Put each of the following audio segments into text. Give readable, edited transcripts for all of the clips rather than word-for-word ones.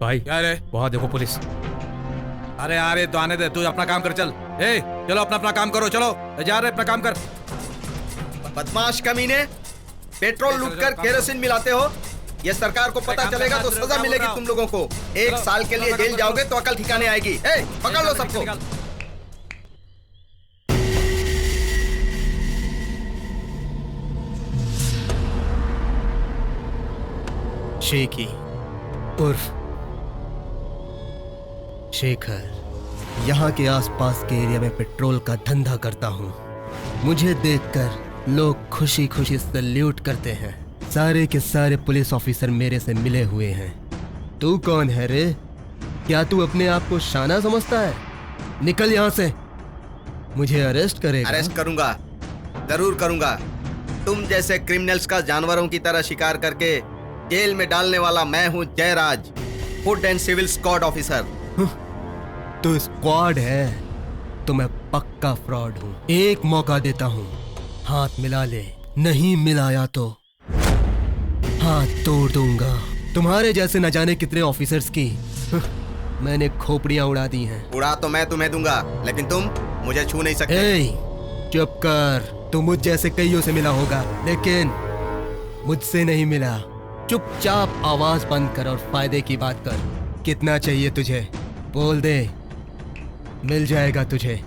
भाई क्या रे? वहाँ देखो पुलिस। अरे आ रहे तो आने दे, तू अपना काम कर। चल चलो अपना काम करो, चलो जा रहे अपना काम कर। बदमाश कमीने, पेट्रोल लूट कर केरोसिन मिलाते हो। ये सरकार को पता चलेगा तो सजा मिलेगी तुम लोगों को। 1 साल के लिए जेल जाओगे तो अकल ठिकाने आएगी। पकड़ लो सबको। शेखी उर्फ शेखर यहाँ के आसपास के एरिया में पेट्रोल का धंधा करता हूँ। मुझे देखकर लोग खुशी खुशी सैल्यूट करते हैं। सारे के सारे पुलिस ऑफिसर मेरे से मिले हुए हैं। तू कौन है रे? क्या तू अपने आप को शाना समझता है? निकल यहाँ से, मुझे अरेस्ट करेगा। अरेस्ट करूंगा, जरूर करूंगा। तुम जैसे क्रिमिनल्स का जानवरों की तरह शिकार करके जेल में डालने वाला मैं हूँ Jayraj, food and civil squad officer. तू स्क्वाड है तो मैं पक्का फ्रॉड हूँ। एक मौका देता हूँ, हाथ मिला ले। नहीं मिलाया तो हाथ तोड़ दूंगा। तुम्हारे जैसे न जाने कितने ऑफिसर्स की मैंने खोपड़ियां उड़ा दी हैं। उड़ा तो मैं तुम्हें दूंगा, लेकिन तुम मुझे छू नहीं सकते। चुप कर। तू मुझ जैसे कईयों से मिला होगा, लेकिन मुझसे नहीं मिला। चुपचाप आवाज बंद कर और फायदे की बात कर। कितना चाहिए तुझे? बोल दे, मिल जाएगा तुझे।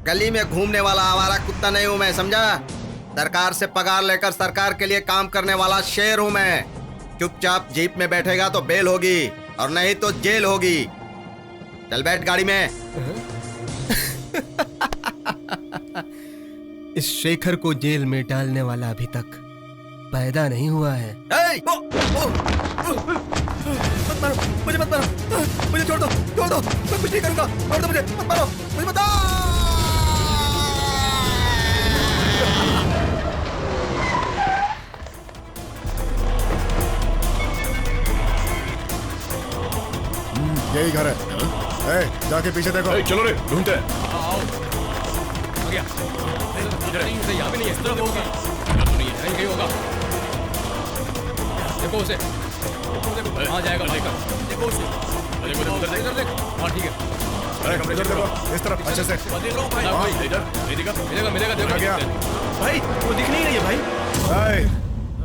गली में घूमने वाला आवारा कुत्ता नहीं हूँ मैं, समझा? सरकार से पगार लेकर सरकार के लिए काम करने वाला शेर हूँ मैं। चुपचाप जीप में बैठेगा तो बेल होगी और नहीं तो जेल होगी। चल बैठ गाड़ी में। इस शेखर को जेल में डालने वाला अभी तक पैदा नहीं हुआ है। मुझे मत मारो, मुझे छोड़ दो, मैं कुछ नहीं करूंगा। छोड़ दो मुझे, मत मारो, मुझे मत। यही घर है। जाके पीछे देखो। चलो रे, ढूंढते हैं। आ गया। इधर यहाँ पे नहीं है, इस तरफ होगा। इधर तो नहीं है, कहीं होगा। देखो उसे, हाँ जाएगा भाई का। देखो उसे, इधर देख। हाँ ठीक है। अरे इधर देखो, इस तरफ अच्छे से। मिलेगा मिलेगा, देखो गया भाई, वो दिख नहीं रही है भाई।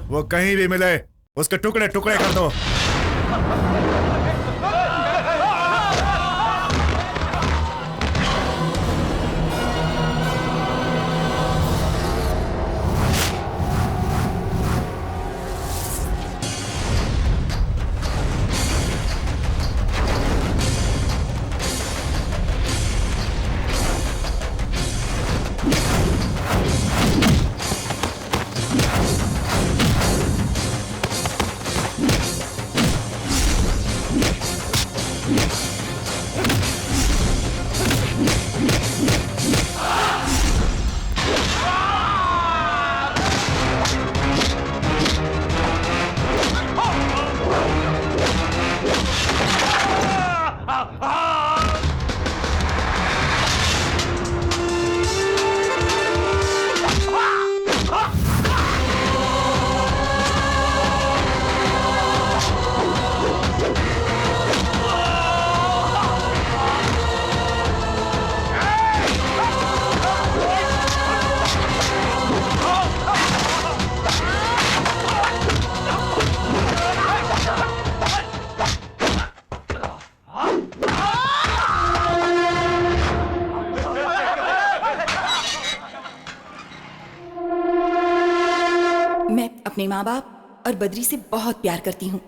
वो कहीं भी मिले उसके टुकड़े टुकड़े कर दो। अपने माँ बाप और बद्री से बहुत प्यार करती हूँ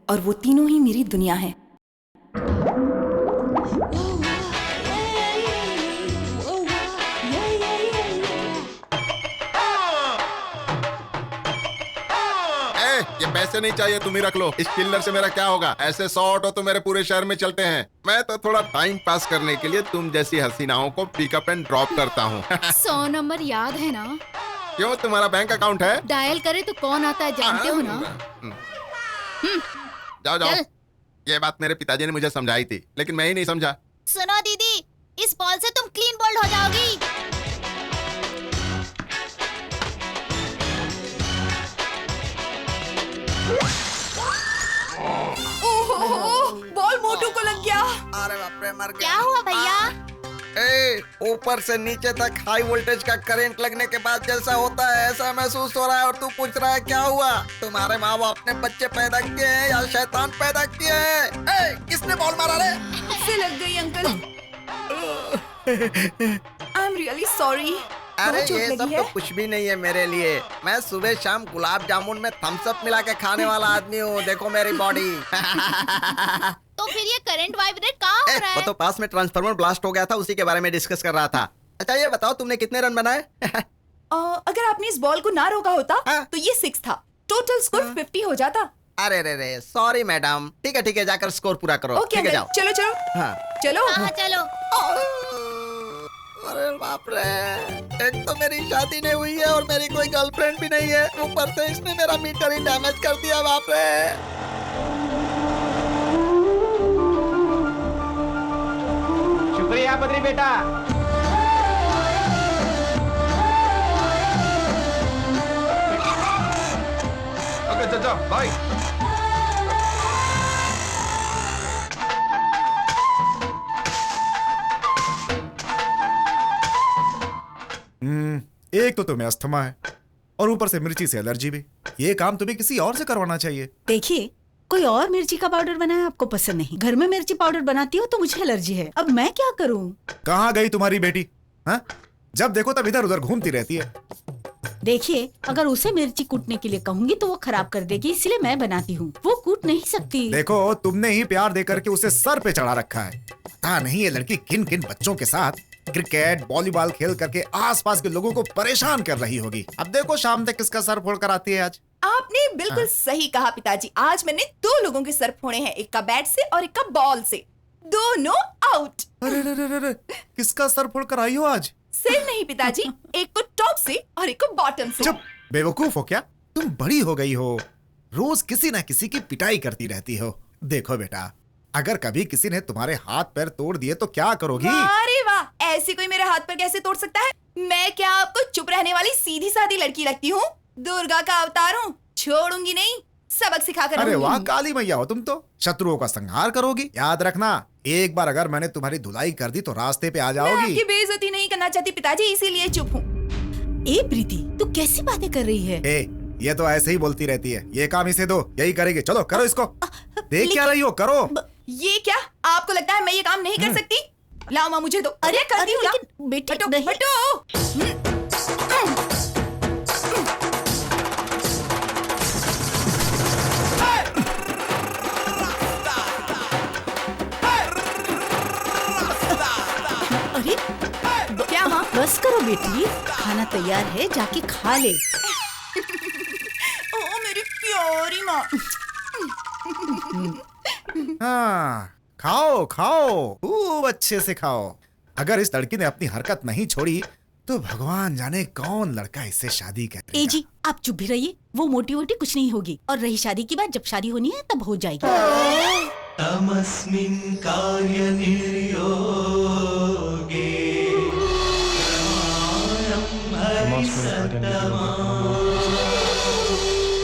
और वो तीनों ही मेरी दुनिया है। ये पैसे नहीं चाहिए, तुम ही रख लो। इस चिल्लर से मेरा क्या होगा? ऐसे 100 ऑटो तो मेरे पूरे शहर में चलते हैं। मैं तो थोड़ा टाइम पास करने के लिए तुम जैसी हसीनाओं को पिकअप एंड ड्रॉप करता हूँ। 100 नंबर याद है ना? क्यों, तुम्हारा बैंक अकाउंट है? डायल करे तो कौन आता है जानते हो ना? जाओ जाओ। ये बात मेरे पिताजी ने मुझे समझाई थी, लेकिन मैं ही नहीं समझा। सुनो दीदी, इस बॉल से तुम क्लीन बोल्ड हो जाओगी। मोटू को लग गया। अरे बाप रे, मर गया। क्या हुआ भैया? ए, ऊपर से नीचे तक हाई वोल्टेज का करंट लगने के बाद जैसा होता है ऐसा महसूस हो रहा है, और तू पूछ रहा है क्या हुआ? तुम्हारे माँ बाप ने बच्चे पैदा किए हैं या शैतान पैदा किए हैं? ए, किसने बॉल मारा रे? से लग गई uncle. I am really sorry. अरे ये सब तो कुछ भी नहीं है मेरे लिए। मैं सुबह शाम गुलाब जामुन में थम्स अप मिला के खाने वाला आदमी हूँ। देखो मेरी बॉडी। तो फिर ये करंट वाइब्रेट कहाँ हो रहा वो है? तो पास में ट्रांसफार्मर ब्लास्ट हो गया था, उसी के बारे में डिस्कस कर रहा था। अच्छा ये बताओ तुमने कितने रन बनाए? अगर आपने इस बॉल को ना रोका होता हाँ? तो ये 6 था। टोटल स्कोर 50 हो जाता। अरे रे रे, सॉरी मैडम। ठीक है जाकर स्कोर पूरा करो। ओके ठीक है, अंकल, जाओ। चलो हाँ। चलो। हाँ चलो। अरे बाप रे, एक तो मेरी शादी नहीं हुई है और मेरी कोई गर्लफ्रेंड भी नहीं है, ऊपर से इसने मेरा मीटर ही डैमेज कर दिया। बाप रे। शुक्रिया बद्री बेटा। ओके चाचा, बाय। एक तो तुम्हें अस्थमा है और ऊपर से मिर्ची से एलर्जी भी। ये काम तुम्हें किसी और से करवाना चाहिए। देखिए, कोई और मिर्ची का पाउडर बनाया आपको पसंद नहीं, घर में मिर्ची पाउडर बनाती हो तो मुझे एलर्जी है। अब मैं क्या करूं? कहाँ गई तुम्हारी बेटी? हाँ? जब देखो तब इधर उधर घूमती रहती है। देखिए, अगर उसे मिर्ची कूटने के लिए कहूंगी तो वो खराब कर देगी, इसलिए मैं बनाती हूँ। वो कूट नहीं सकती। देखो, तुमने ही प्यार देकर के उसे सर पे चढ़ा रखा है। पता नहीं ये लड़की किन किन बच्चों के साथ क्रिकेट वॉलीबॉल खेल करके आसपास के लोगों को परेशान कर रही होगी। अब देखो शाम तक किसका सर फोड़ कर आती है आज। आपने बिल्कुल सही कहा पिताजी। आज मैंने 2 लोगों के सर फोड़े हैं, एक का बैट से और एक का बॉल से। दोनों आउट। अरे रे रे रे रे, किसका सर फोड़ कर आई हो आज? सिर नहीं पिताजी, एक को टॉप से और एक को बॉटम से। चुप, बेवकूफ हो क्या? तुम बड़ी हो गई हो, रोज किसी ना किसी की पिटाई करती रहती हो। देखो बेटा, अगर कभी किसी ने तुम्हारे हाथ पैर तोड़ दिए तो क्या करोगी? अरे वाह, ऐसे कोई मेरे हाथ पर कैसे तोड़ सकता है? मैं क्या आपको चुप रहने वाली सीधी सादी लड़की लगती हूँ? दुर्गा का अवतार हूँ, छोड़ूंगी नहीं, सबक सिखा कर। अरे वाह, काली मैया हो तुम तो। शत्रुओं का संहार करोगी। याद रखना, एक बार अगर मैंने तुम्हारी धुलाई कर दी तो रास्ते पे आ मैं जाओगी। आपकी बेइज्जती नहीं करना चाहती पिताजी, इसीलिए चुप हूँ। ए प्रीति, तू कैसी बातें कर रही है? ये तो ऐसे ही बोलती रहती है। ये काम इसे दो, यही करेगी। चलो करो इसको। देख क्या रही हो, करो। ये क्या आपको लगता है मैं ये काम नहीं कर सकती? लाओ माँ, मुझे दो। अरे करती हूँ, लेकिन बेटी हटो, नहीं। हटो। अरे क्या माँ? बस करो बेटी, खाना तैयार है, जाके खा ले। ओ मेरी प्यारी माँ। हाँ, खाओ खाओ, खूब अच्छे से खाओ। अगर इस लड़की ने अपनी हरकत नहीं छोड़ी तो भगवान जाने कौन लड़का इससे शादी करेगा। ए जी, आप चुप भी रहिए। वो मोटी वोटी कुछ नहीं होगी, और रही शादी की बात, जब शादी होनी है तब हो जाएगी। तमस्मिन् कार्यनिर्योगे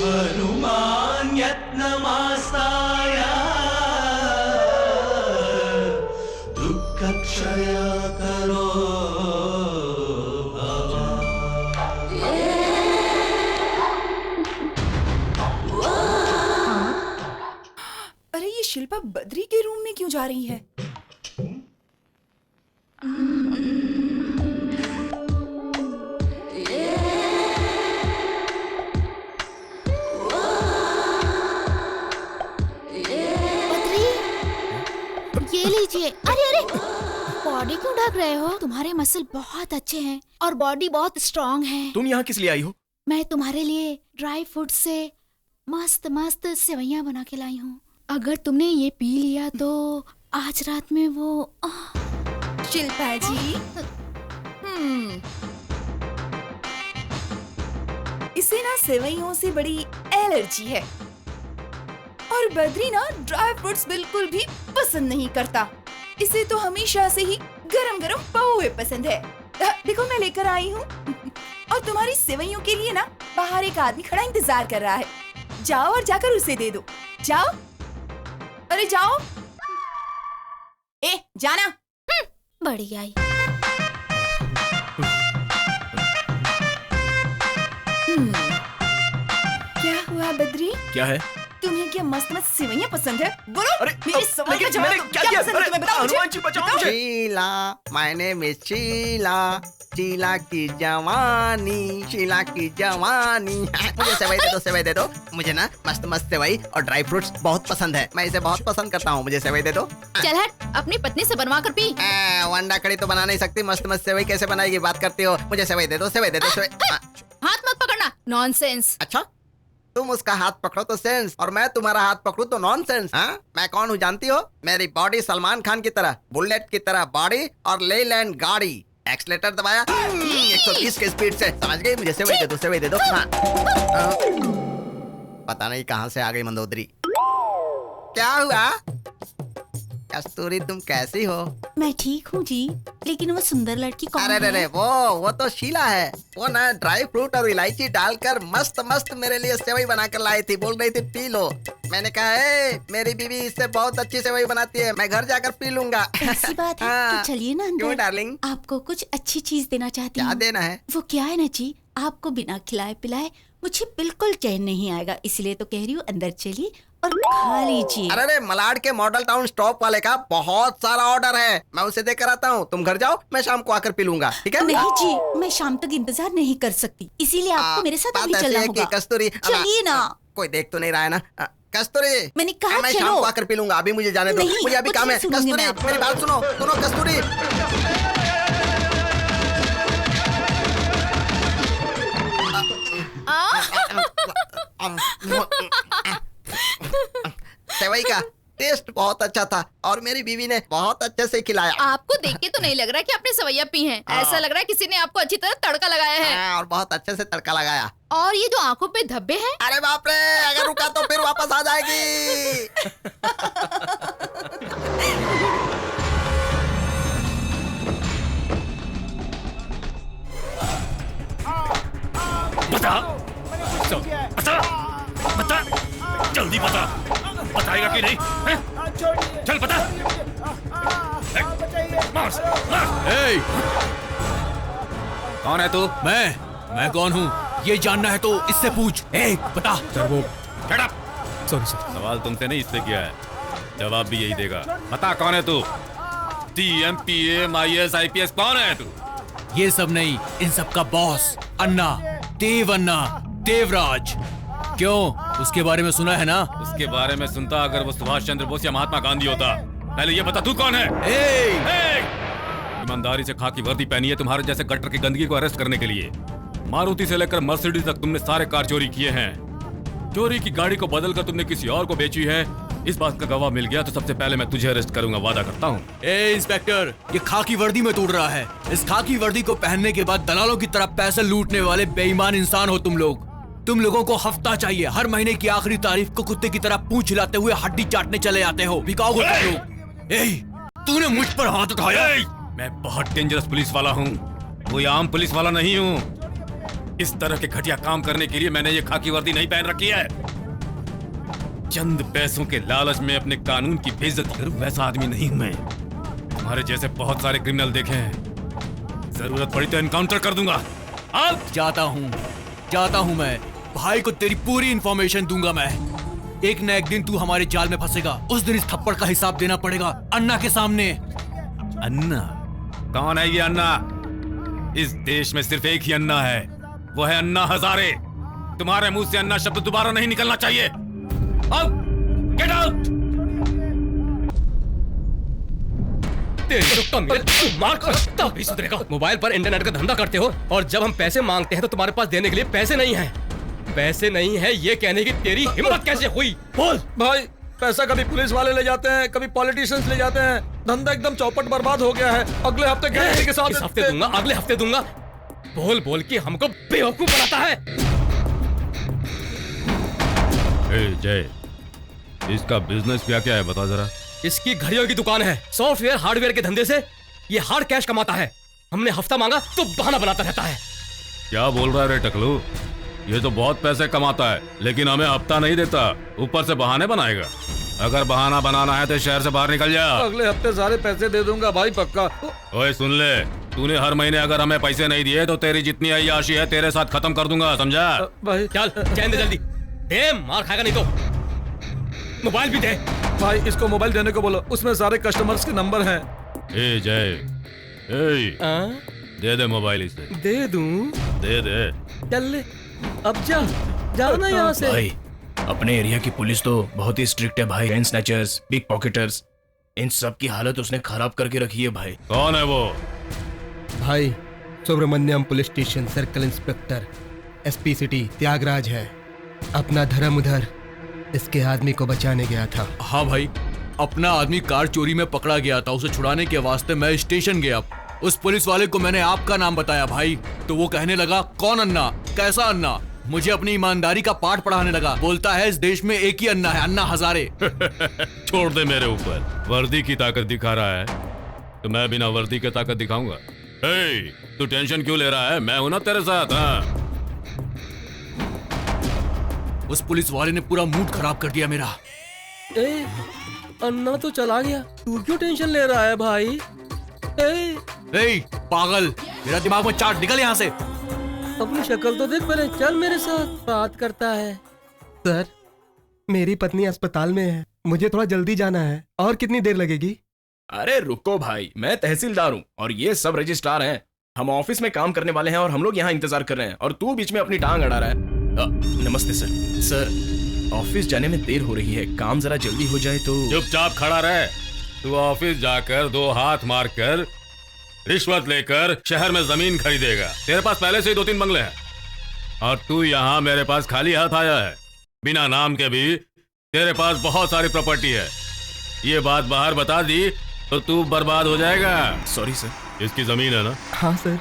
हनुमान् यत्नमास्ताय दुःखक्षया करो अरे ये शिल्पा बद्री के रूम में क्यों जा रही है? ये लीजिए। अरे बॉडी क्यों ढक रहे हो? तुम्हारे मसल बहुत अच्छे हैं और बॉडी बहुत स्ट्रांग है। तुम यहाँ किस लिए आई हो? मैं तुम्हारे लिए ड्राई फ्रूट से मस्त मस्त सेवइयां बना के लाई हूँ। अगर तुमने ये पी लिया तो आज रात में वो शिल्पा जी, इसे ना सेवइयों से बड़ी एलर्जी है, और बद्री ना ड्राई फ्रूट्स बिल्कुल भी पसंद नहीं करता। इसे तो हमेशा से ही गरम गरम पोहे पसंद है। देखो मैं लेकर आई हूँ। और तुम्हारी सेवइयों के लिए ना बाहर एक आदमी खड़ा इंतजार कर रहा है। जाओ और जाकर उसे दे दो। जाओ, अरे जाओ। ए जाना। बड़ी आई। क्या हुआ बद्री? क्या है? तुम्हें क्या मस्त मस्त सेवइयां पसंद है? बोलो। अरे, मेरे सवाल का जवाब मैंने दो। क्या क्या किया? पसंद है अरे, तुम्हें? बताओ मुझे। हनुमान जी बचाओ मुझे। Sheela, my name is Sheela, Sheela की जवानी, शीला की जवानी। मुझे सेवई दे दो, सेवई दे दो। मुझे ना मस्त मस्त सेवई और ड्राई फ्रूट्स बहुत पसंद है। मैं इसे बहुत पसंद करता हूँ। मुझे सेवई दे दो। चल हट, अपनी पत्नी से बनवा कर पी। वंडा कड़ी तो बना नहीं सकती, मस्त मस्त सेवई कैसे बनाएगी? बात करती हो। मुझे सेवई दे दो, सेवई दे दो, सेवई। हाथ मत पकड़ना, नॉनसेंस। अच्छा, तुम उसका हाथ पकड़ो तो सेंस और मैं तुम्हारा हाथ पकड़ू तो नॉनसेंस। हाँ, मैं कौन हूँ जानती हो? मेरी बॉडी सलमान खान की तरह, बुलेट की तरह बॉडी और लेलैंड गाड़ी। एक्सलेटर दबाया 120 के स्पीड से। समझ गई? मुझे सेवई दे दो, सेवई दे दो। हाँ। पता नहीं कहाँ से आ गई मंदोदरी। क्या हुआ कस्तूरी, तुम कैसी हो? मैं ठीक हूँ जी, लेकिन वो सुंदर लड़की कौन अरे है? रे, वो तो शीला है। वो ना ड्राई फ्रूट और इलायची डालकर मस्त मस्त मेरे लिए सेवई बनाकर लाई थी। बोल रही थी पी लो। मैंने कहा है मेरी बीवी इससे बहुत अच्छी सेवई बनाती है, मैं घर जाकर पी लूंगा। ऐसी बात है? हाँ। तो चलिए ना अंदर। क्यों डार्लिंग? आपको कुछ अच्छी चीज देना चाहती क्या हूँ। देना है? वो क्या है ना जी, आपको बिना खिलाए पिलाए मुझे बिल्कुल चैन नहीं आएगा, इसलिए तो कह रही हूँ अंदर चलिए और खा लीजिए। अरे रे, मलाड के मॉडल टाउन स्टॉप वाले का बहुत सारा ऑर्डर है, मैं उसे देकर आता हूँ। तुम घर जाओ, मैं शाम को आकर पी लूंगा, ठीक है? नहीं जी, मैं शाम तक इंतजार नहीं कर सकती, इसीलिए आपको मेरे साथ अभी बात ऐसी चलना है कि होगा। कस्तूरी, चलिए ना। कोई देख तो नहीं रहा है ना? कस्तूरी, मैंने कहा मैं चलो। शाम को आकर पी लूंगा, अभी मुझे जाने दो। नहीं, मुझे अभी कुछ काम है। नहीं सुनूंगी कस्तूरी, मैं आपको। मेरी बात सुनो, सुनो कस्तूरी। सेवई का टेस्ट बहुत अच्छा था और मेरी बीवी ने बहुत अच्छे से खिलाया। आपको देख के तो नहीं लग रहा कि आपने सवैया पी हैं। ऐसा लग रहा है किसी ने आपको अच्छी तरह तड़का लगाया है। और बहुत अच्छे से तड़का लगाया। और ये जो आंखों पे धब्बे हैं, अरे बाप रे, अगर रुका तो फिर वापस आ जाएगी। बता, बता, बता, जल्दी बता, बताएगा कि नहीं? हैं? चल बता। मार, मार। ए! कौन है तू? मैं कौन हूँ ये जानना है तो इससे पूछ। ए, बता। सर वो शट अप। सॉरी सर, सवाल तुमसे नहीं इससे किया है, जवाब भी यही देगा। बता कौन है तू? TM, PM, IAS, IPS कौन है तू? ये सब नहीं, इन सब का बॉस अन्ना, देवराज। क्यों, उसके बारे में सुना है ना? उसके बारे में सुनता अगर वो सुभाष चंद्र बोस या महात्मा गांधी होता। पहले ये बता तू कौन है? ईमानदारी से खाकी वर्दी पहनी है तुम्हारे जैसे गटर की गंदगी को अरेस्ट करने के लिए। मारुति से लेकर मर्सिडीज तक तुमने सारे कार चोरी किए हैं। चोरी की गाड़ी को बदलकर तुमने किसी और को बेची है। इस बात का गवाह मिल गया तो सबसे पहले मैं तुझे अरेस्ट करूंगा, वादा करता हूँ। ए इंस्पेक्टर, ये खाकी वर्दी में तोड़ रहा है। इस खाकी वर्दी को पहनने के बाद दलालों की तरह पैसे लूटने वाले बेईमान इंसान हो तुम लोग। तुम लोगों को हफ्ता चाहिए, हर महीने की आखिरी तारीख को कुत्ते की तरह पूंछ हिलाते हुए हड्डी चाटने चले जाते हो। बिकाओगे तुम लोग। ए, तूने मुझ पर हाथ उठाया। मैं बहुत डेंजरस पुलिस वाला हूँ, कोई आम पुलिस वाला नहीं हूँ। इस तरह के घटिया काम करने के लिए मैंने ये खाकी वर्दी नहीं पहन रखी है। चंद पैसों के लालच में अपने कानून की बेइज्जती करूं वैसा आदमी नहीं हूं मैं। तुम्हारे जैसे बहुत सारे क्रिमिनल देखे हैं, जरूरत पड़ी तो एनकाउंटर कर दूंगा। अब जाता हूँ मैं। भाई को तेरी पूरी इंफॉर्मेशन दूंगा मैं। एक न एक दिन तू हमारे जाल में फंसेगा, उस दिन इस थप्पड़ का हिसाब देना पड़ेगा अन्ना के सामने। अन्ना? कौन है ये अन्ना? इस देश में सिर्फ एक ही अन्ना है, वो है अन्ना हजारे। तुम्हारे मुंह से अन्ना शब्द दोबारा नहीं निकलना चाहिए। Out! Get out! तभी सुधरेगा। मोबाइल पर इंटरनेट का धंधा करते हो और जब हम पैसे मांगते हैं तो तुम्हारे पास देने के लिए पैसे नहीं हैं। पैसे नहीं है ये कहने की तेरी हिम्मत कैसे हुई? बोल। भाई, पैसा कभी पुलिस वाले ले जाते हैं, कभी पॉलिटिशियंस ले जाते हैं। धंधा एकदम चौपट बर्बाद हो गया है। अगले हफ्ते गारंटी के साथ इस हफ्ते दूंगा, अगले हफ्ते दूंगा। बोल बोल के हमको बेवकूफ बनाता है। जय, इसका बिजनेस क्या क्या है बता जरा। इसकी घड़ियों की दुकान है, सॉफ्टवेयर हार्डवेयर के धंधे से ये हार्ड कैश कमाता है। हमने हफ्ता मांगा तो बहाना बनाता रहता है। क्या बोल रहा है रे टकलू? ये तो बहुत पैसे कमाता है लेकिन हमें हफ्ता नहीं देता, ऊपर से बहाने बनाएगा। अगर बहाना बनाना है तो शहर से बाहर निकल जा। अगले हफ्ते सारे पैसे दे दूंगा भाई, पक्का। ओए सुन ले, तूने हर महीने अगर हमें पैसे नहीं दिए तो तेरी जितनी अय्याशी है तेरे साथ खत्म कर दूंगा, समझा? भाई चल चैन दे जल्दी, दे, मार खाएगा नहीं तो। मोबाइल भी दे भाई, इसको मोबाइल देने को बोलो, उसमें सारे कस्टमर्स के नंबर हैं। ए जय, दे दे मोबाइल इसे। दे दूं? दे दे। चल ले, अब जाओ ना यहाँ से। भाई अपने एरिया की पुलिस तो बहुत ही स्ट्रिक्ट है भाई। चेन स्नैचर्स, पिक पॉकेटर्स, इन सब की हालत उसने खराब करके रखी है भाई। कौन है वो? भाई Subramaniam police station circle inspector SP city Tyagaraj है। अपना धर्म उधर इसके आदमी को बचाने गया था। हाँ भाई, अपना आदमी कार चोरी में पकड़ा गया था, उसे छुड़ाने के वास्ते मैं स्टेशन गया। उस पुलिस वाले को मैंने आपका नाम बताया भाई, तो वो कहने लगा कौन अन्ना, कैसा अन्ना। मुझे अपनी ईमानदारी का पाठ पढ़ाने लगा। बोलता है इस देश में एक ही अन्ना है, अन्ना हजारे। छोड़ दे मेरे ऊपर। वर्दी की ताकत दिखा रहा है तो मैं बिना वर्दी के ताकत दिखाऊंगा। तू टेंशन क्यों ले रहा है? मैं हूं ना तेरे साथ। हाँ। उस पुलिस वाले ने पूरा मूड खराब कर दिया मेरा। अन्ना तो चला गया, तू क्यों टेंशन ले रहा है भाई? पागल, मेरा दिमाग में चाट, निकल यहाँ से। अपनी शक्ल तो देख पहले, चल मेरे साथ बात करता है। सर, मेरी पत्नी अस्पताल में है, मुझे थोड़ा जल्दी जाना है। और कितनी देर लगेगी? अरे रुको भाई, मैं तहसीलदार हूँ और ये सब रजिस्ट्रार हैं। हम ऑफिस में काम करने वाले हैं और हम लोग यहाँ इंतजार कर रहे हैं और तू बीच में अपनी टांग अड़ा रहा है। नमस्ते सर। सर, ऑफिस जाने में देर हो रही है, काम जरा जल्दी हो जाए तो। चुपचाप खड़ा रहे। तू ऑफिस जाकर 2 हाथ मारकर रिश्वत लेकर शहर में जमीन खरीदेगा। तेरे पास पहले से ही 2-3 बंगले हैं और तू यहाँ मेरे पास खाली हाथ आया है। बिना नाम के भी तेरे पास बहुत सारी प्रॉपर्टी है। ये बात बाहर बता दी तो तू बर्बाद हो जाएगा। Sorry sir. इसकी जमीन है ना? हाँ सर।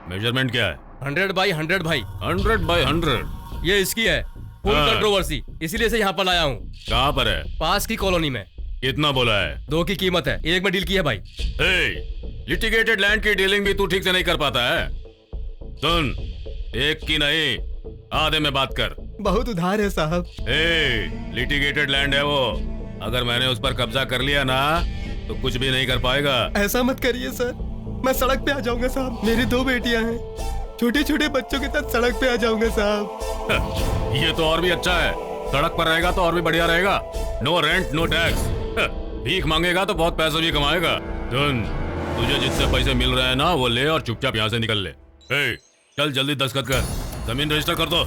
मेजरमेंट क्या है? 100 बाई 100 भाई। 100 बाई 100? ये इसकी है, फुल कंट्रोवर्सी, इसीलिए से यहाँ पर लाया हूँ। कहाँ पर है? पास की कॉलोनी में। कितना बोला है? 2 की कीमत है, 1 में डील की है भाई। लिटिगेटेड लैंड की डीलिंग भी तू ठीक से नहीं कर पाता है। सुन, 1 की नहीं, आधे में बात कर। बहुत उधार है साहब। लिटिगेटेड लैंड है वो, अगर मैंने उस पर कब्जा कर लिया ना तो कुछ भी नहीं कर पाएगा। ऐसा मत करिए सर, मैं सड़क पे आ जाऊंगा साहब। मेरी 2 बेटियां हैं, छोटे छोटे बच्चों के साथ सड़क पे आ जाऊंगा साहब। ये तो और भी अच्छा है, सड़क पर रहेगा तो और भी बढ़िया रहेगा। No rent no tax. भीख मांगेगा तो बहुत पैसे भी कमाएगा। सुन, तुझे जिससे पैसे मिल रहे हैं ना वो ले और चुपचाप यहाँ से निकल ले। चल जल्दी दस्तखत कर, जमीन रजिस्टर कर दो।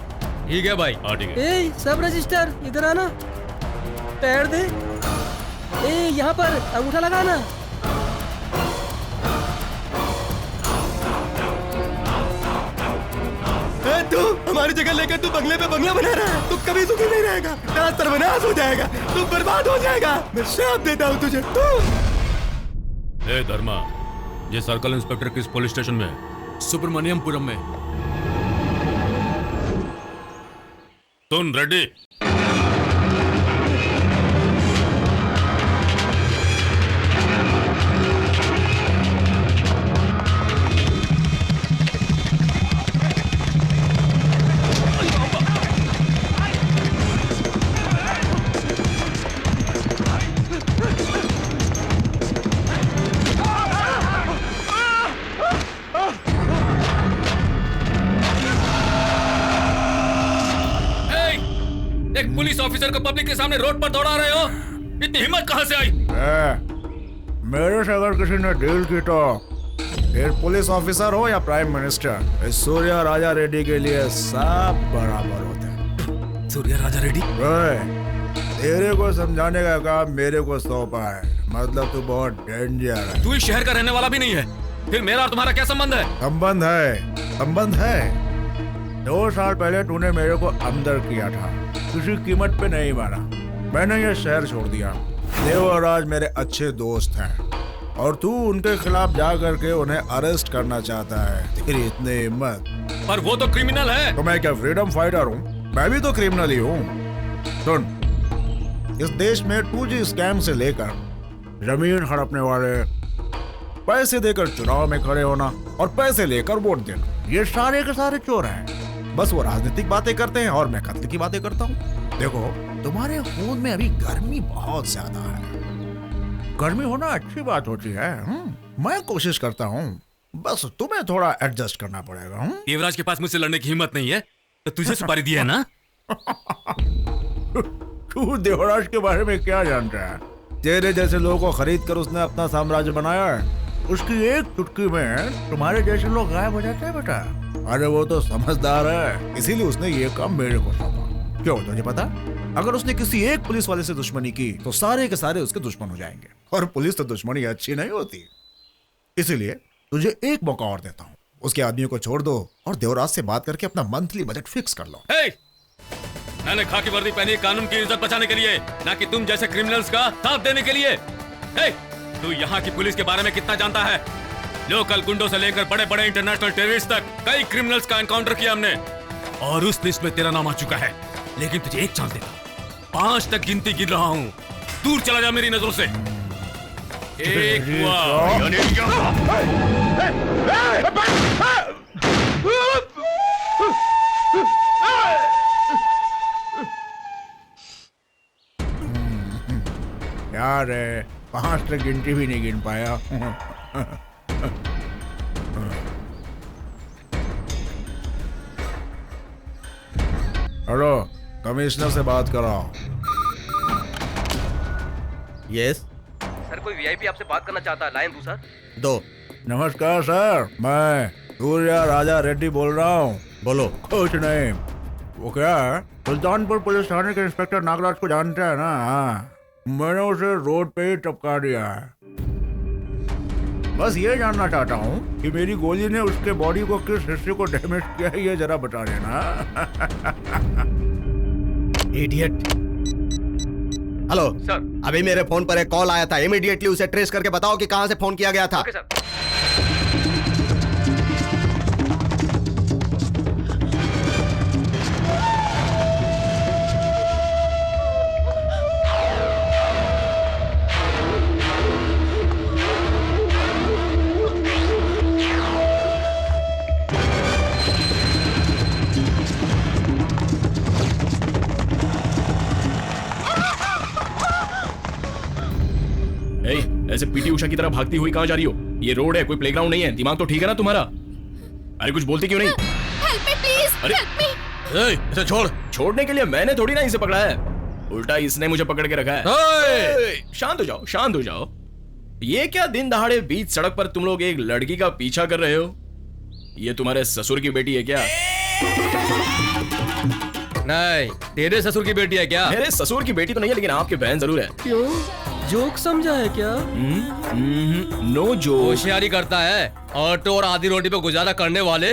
ठीक है भाई। हाँ ठीक है। सब रजिस्टर इधर आना, पैर दे। यहाँ पर अंगूठा लगाना। तू हमारी जगह लेकर तू बंगले पे बंगला बना रहा है। तू कभी सुखी नहीं रहेगा, तेरा सर्वनाश हो जाएगा, तू बर्बाद हो जाएगा। मैं श्राप देता हूँ तुझे। तू धर्मा, ये सर्कल इंस्पेक्टर किस पुलिस स्टेशन में है? सुब्रमण्यमपुरम में। सुन रेड्डी, एक पुलिस ऑफिसर को पब्लिक के सामने रोड पर दौड़ा रहे हो? इतनी हिम्मत कहां से आई? मेरे से अगर किसी ने डील की तो फिर पुलिस ऑफिसर हो या प्राइम मिनिस्टर, इस सूर्या राजा रेड्डी के लिए सब बराबर होते हैं। सूर्या राजा रेड्डी? तेरे को समझाने का काम मेरे को सौंपा है, मतलब तू बहुत डेंजर है। तू इस शहर का रहने वाला भी नहीं है, फिर मेरा और तुम्हारा क्या संबंध है? संबंध है। 2 साल पहले तूने मेरे को अंदर किया था, किसी कीमत पे नहीं मारा। मैंने ये शहर छोड़ दिया। देव और राज मेरे अच्छे दोस्त हैं और तू उनके खिलाफ जा करके उन्हें अरेस्ट करना चाहता है। तेरी इतनी हिम्मत? पर वो तो क्रिमिनल है। तो मैं क्या फ्रीडम फाइटर हूँ? मैं भी तो क्रिमिनल ही हूँ। सुन, इस देश में 2G स्कैम से लेकर जमीन हड़पने वाले, पैसे देकर चुनाव में खड़े होना और पैसे लेकर वोट देना, ये सारे के सारे चोर हैं। बस वो राजनीतिक बातें करते हैं और मैं कत्ल की बातें करता हूँ। देखो, तुम्हारे खून में अभी गर्मी बहुत ज्यादा है। गर्मी होना अच्छी बात होती है। मैं कोशिश करता हूँ, बस तुम्हें थोड़ा एडजस्ट करना पड़ेगा। देवराज के पास मुझसे लड़ने की हिम्मत नहीं है तो तुझे सुपारी दी है ना? तू देवराज के बारे में क्या जानता है? तेरे जैसे लोगों को खरीद कर उसने अपना साम्राज्य बनाया है। उसकी एक चुटकी में तुम्हारे जैसे लोग गायब हो जाते हैं बेटा। अरे वो तो समझदार है, इसीलिए उसने ये काम मेरे को सौंपा। क्यों, तुझे पता? अगर उसने किसी एक पुलिस वाले से दुश्मनी की तो सारे के सारे उसके दुश्मन हो जाएंगे, और पुलिस तो दुश्मनी अच्छी नहीं होती। इसीलिए तुझे एक मौका और देता हूँ, उसके आदमियों को छोड़ दो और देवराज से बात करके अपना मंथली बजट फिक्स कर लो। मैंने खाकी वर्दी पहनी कानून की इज्जत बचाने के लिए, ना कि तुम जैसे क्रिमिनल्स का साथ देने के लिए। तू यहाँ की पुलिस के बारे में कितना जानता है? लोकल गुंडों से लेकर बड़े बड़े इंटरनेशनल टेररिस्ट तक कई क्रिमिनल्स का एनकाउंटर किया हमने, और उस लिस्ट में तेरा नाम आ चुका है। लेकिन तुझे एक चांस देता, 5 तक गिनती गिन रहा हूँ, दूर चला जा मेरी नजरों से। एक यार 5 तक गिनती भी नहीं गिन पाया। हेलो, कमिश्नर से बात कराओ। यस सर, कोई वीआईपी आपसे बात करना चाहता है, लाइन दो सर। दो। नमस्कार सर, मैं सूर्या राजा रेड्डी बोल रहा हूँ। बोलो। कुछ नहीं, वो क्या है, सुल्तानपुर पुलिस थाने के इंस्पेक्टर नागराज को जानते हैं ना? हाँ, मैंने उसे रोड पे ही टपका दिया है। बस ये जानना चाहता हूँ कि मेरी गोली ने उसके बॉडी को किस हिस्से को डैमेज किया है, ये जरा बता देना। इडियट। हेलो सर, अभी मेरे फोन पर एक कॉल आया था, इमीडिएटली उसे ट्रेस करके बताओ कि कहां से फोन किया गया था। Okay sir. ऐसे पीटी उषा की तरह भागती हुई कहाँ जा रही हो? ये रोड है, कोई प्लेग्राउंड नहीं है। दिमाग तो ठीक है ना तुम्हारा? अरे कुछ बोलती क्यों नहीं? Help me please, help me. इसे छोड़। छोड़ने के लिए मैंने थोड़ी ना इसे पकड़ा है, उल्टा इसने मुझे पकड़ के रखा है। शांत हो जाओ, शांत हो जाओ। ये क्या दिन दहाड़े बीच सड़क पर तुम लोग एक लड़की का पीछा कर रहे हो? ये तुम्हारे ससुर की बेटी है क्या? नहीं, तेरे ससुर की बेटी है क्या? मेरे ससुर की बेटी तो नहीं है, लेकिन आपकी बहन जरूर है। क्यों? जोक समझा है क्या? No joke. होशियारी करता है, ऑटो और आधी रोटी पे गुजारा करने वाले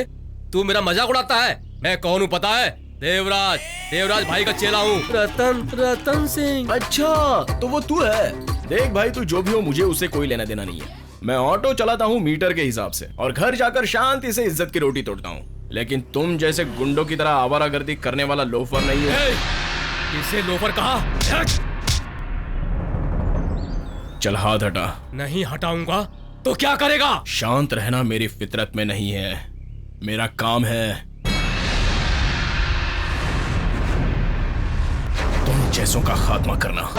तू मेरा मजाक उड़ाता है। मैं कौन हूँ पता है? देवराज, देवराज भाई का चेला हूँ। रतन सिंह। अच्छा, तो वो तू है। देख भाई, तू जो भी हो, मुझे उससे कोई लेना देना नहीं है। मैं ऑटो चलाता हूँ मीटर के हिसाब से, और घर जाकर शांति से इज्जत की रोटी तोड़ता हूँ। लेकिन तुम जैसे गुंडों की तरह आवारागर्दी करने वाला लोफर नहीं है। इसे लोफर कहा? चल हाथ हटा। नहीं हटाऊंगा तो क्या करेगा? शांत रहना मेरी फितरत में नहीं है, मेरा काम है तुम जैसों का खात्मा करना।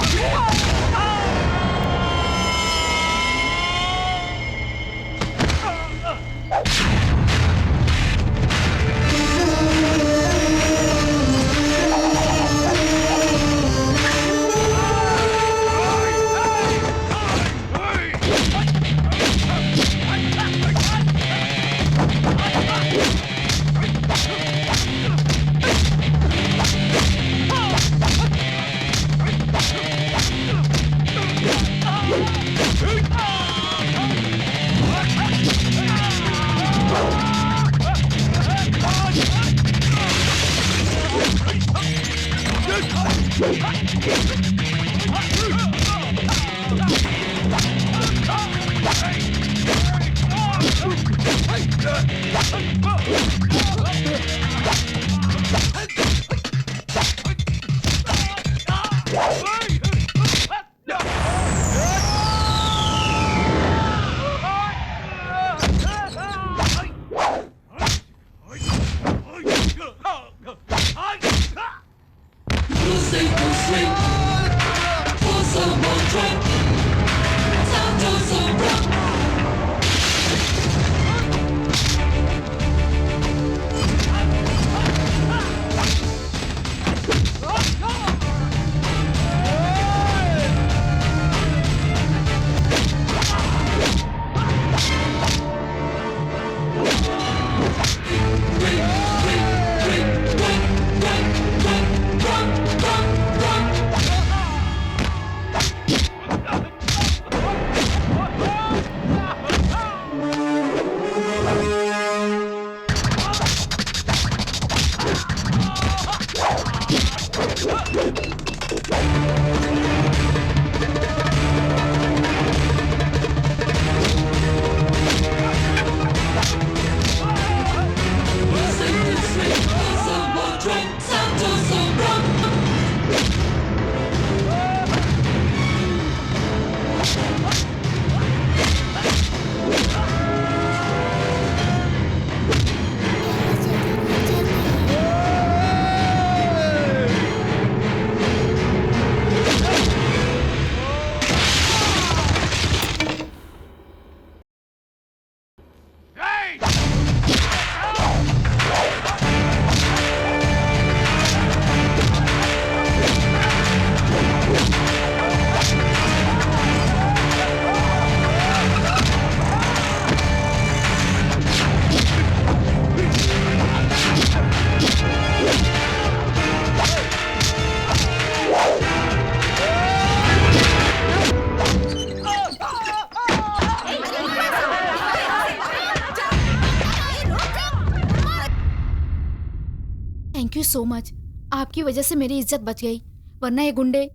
So much. आपकी वजह से मेरी इज्जत बच गई, वरना ये गुंडे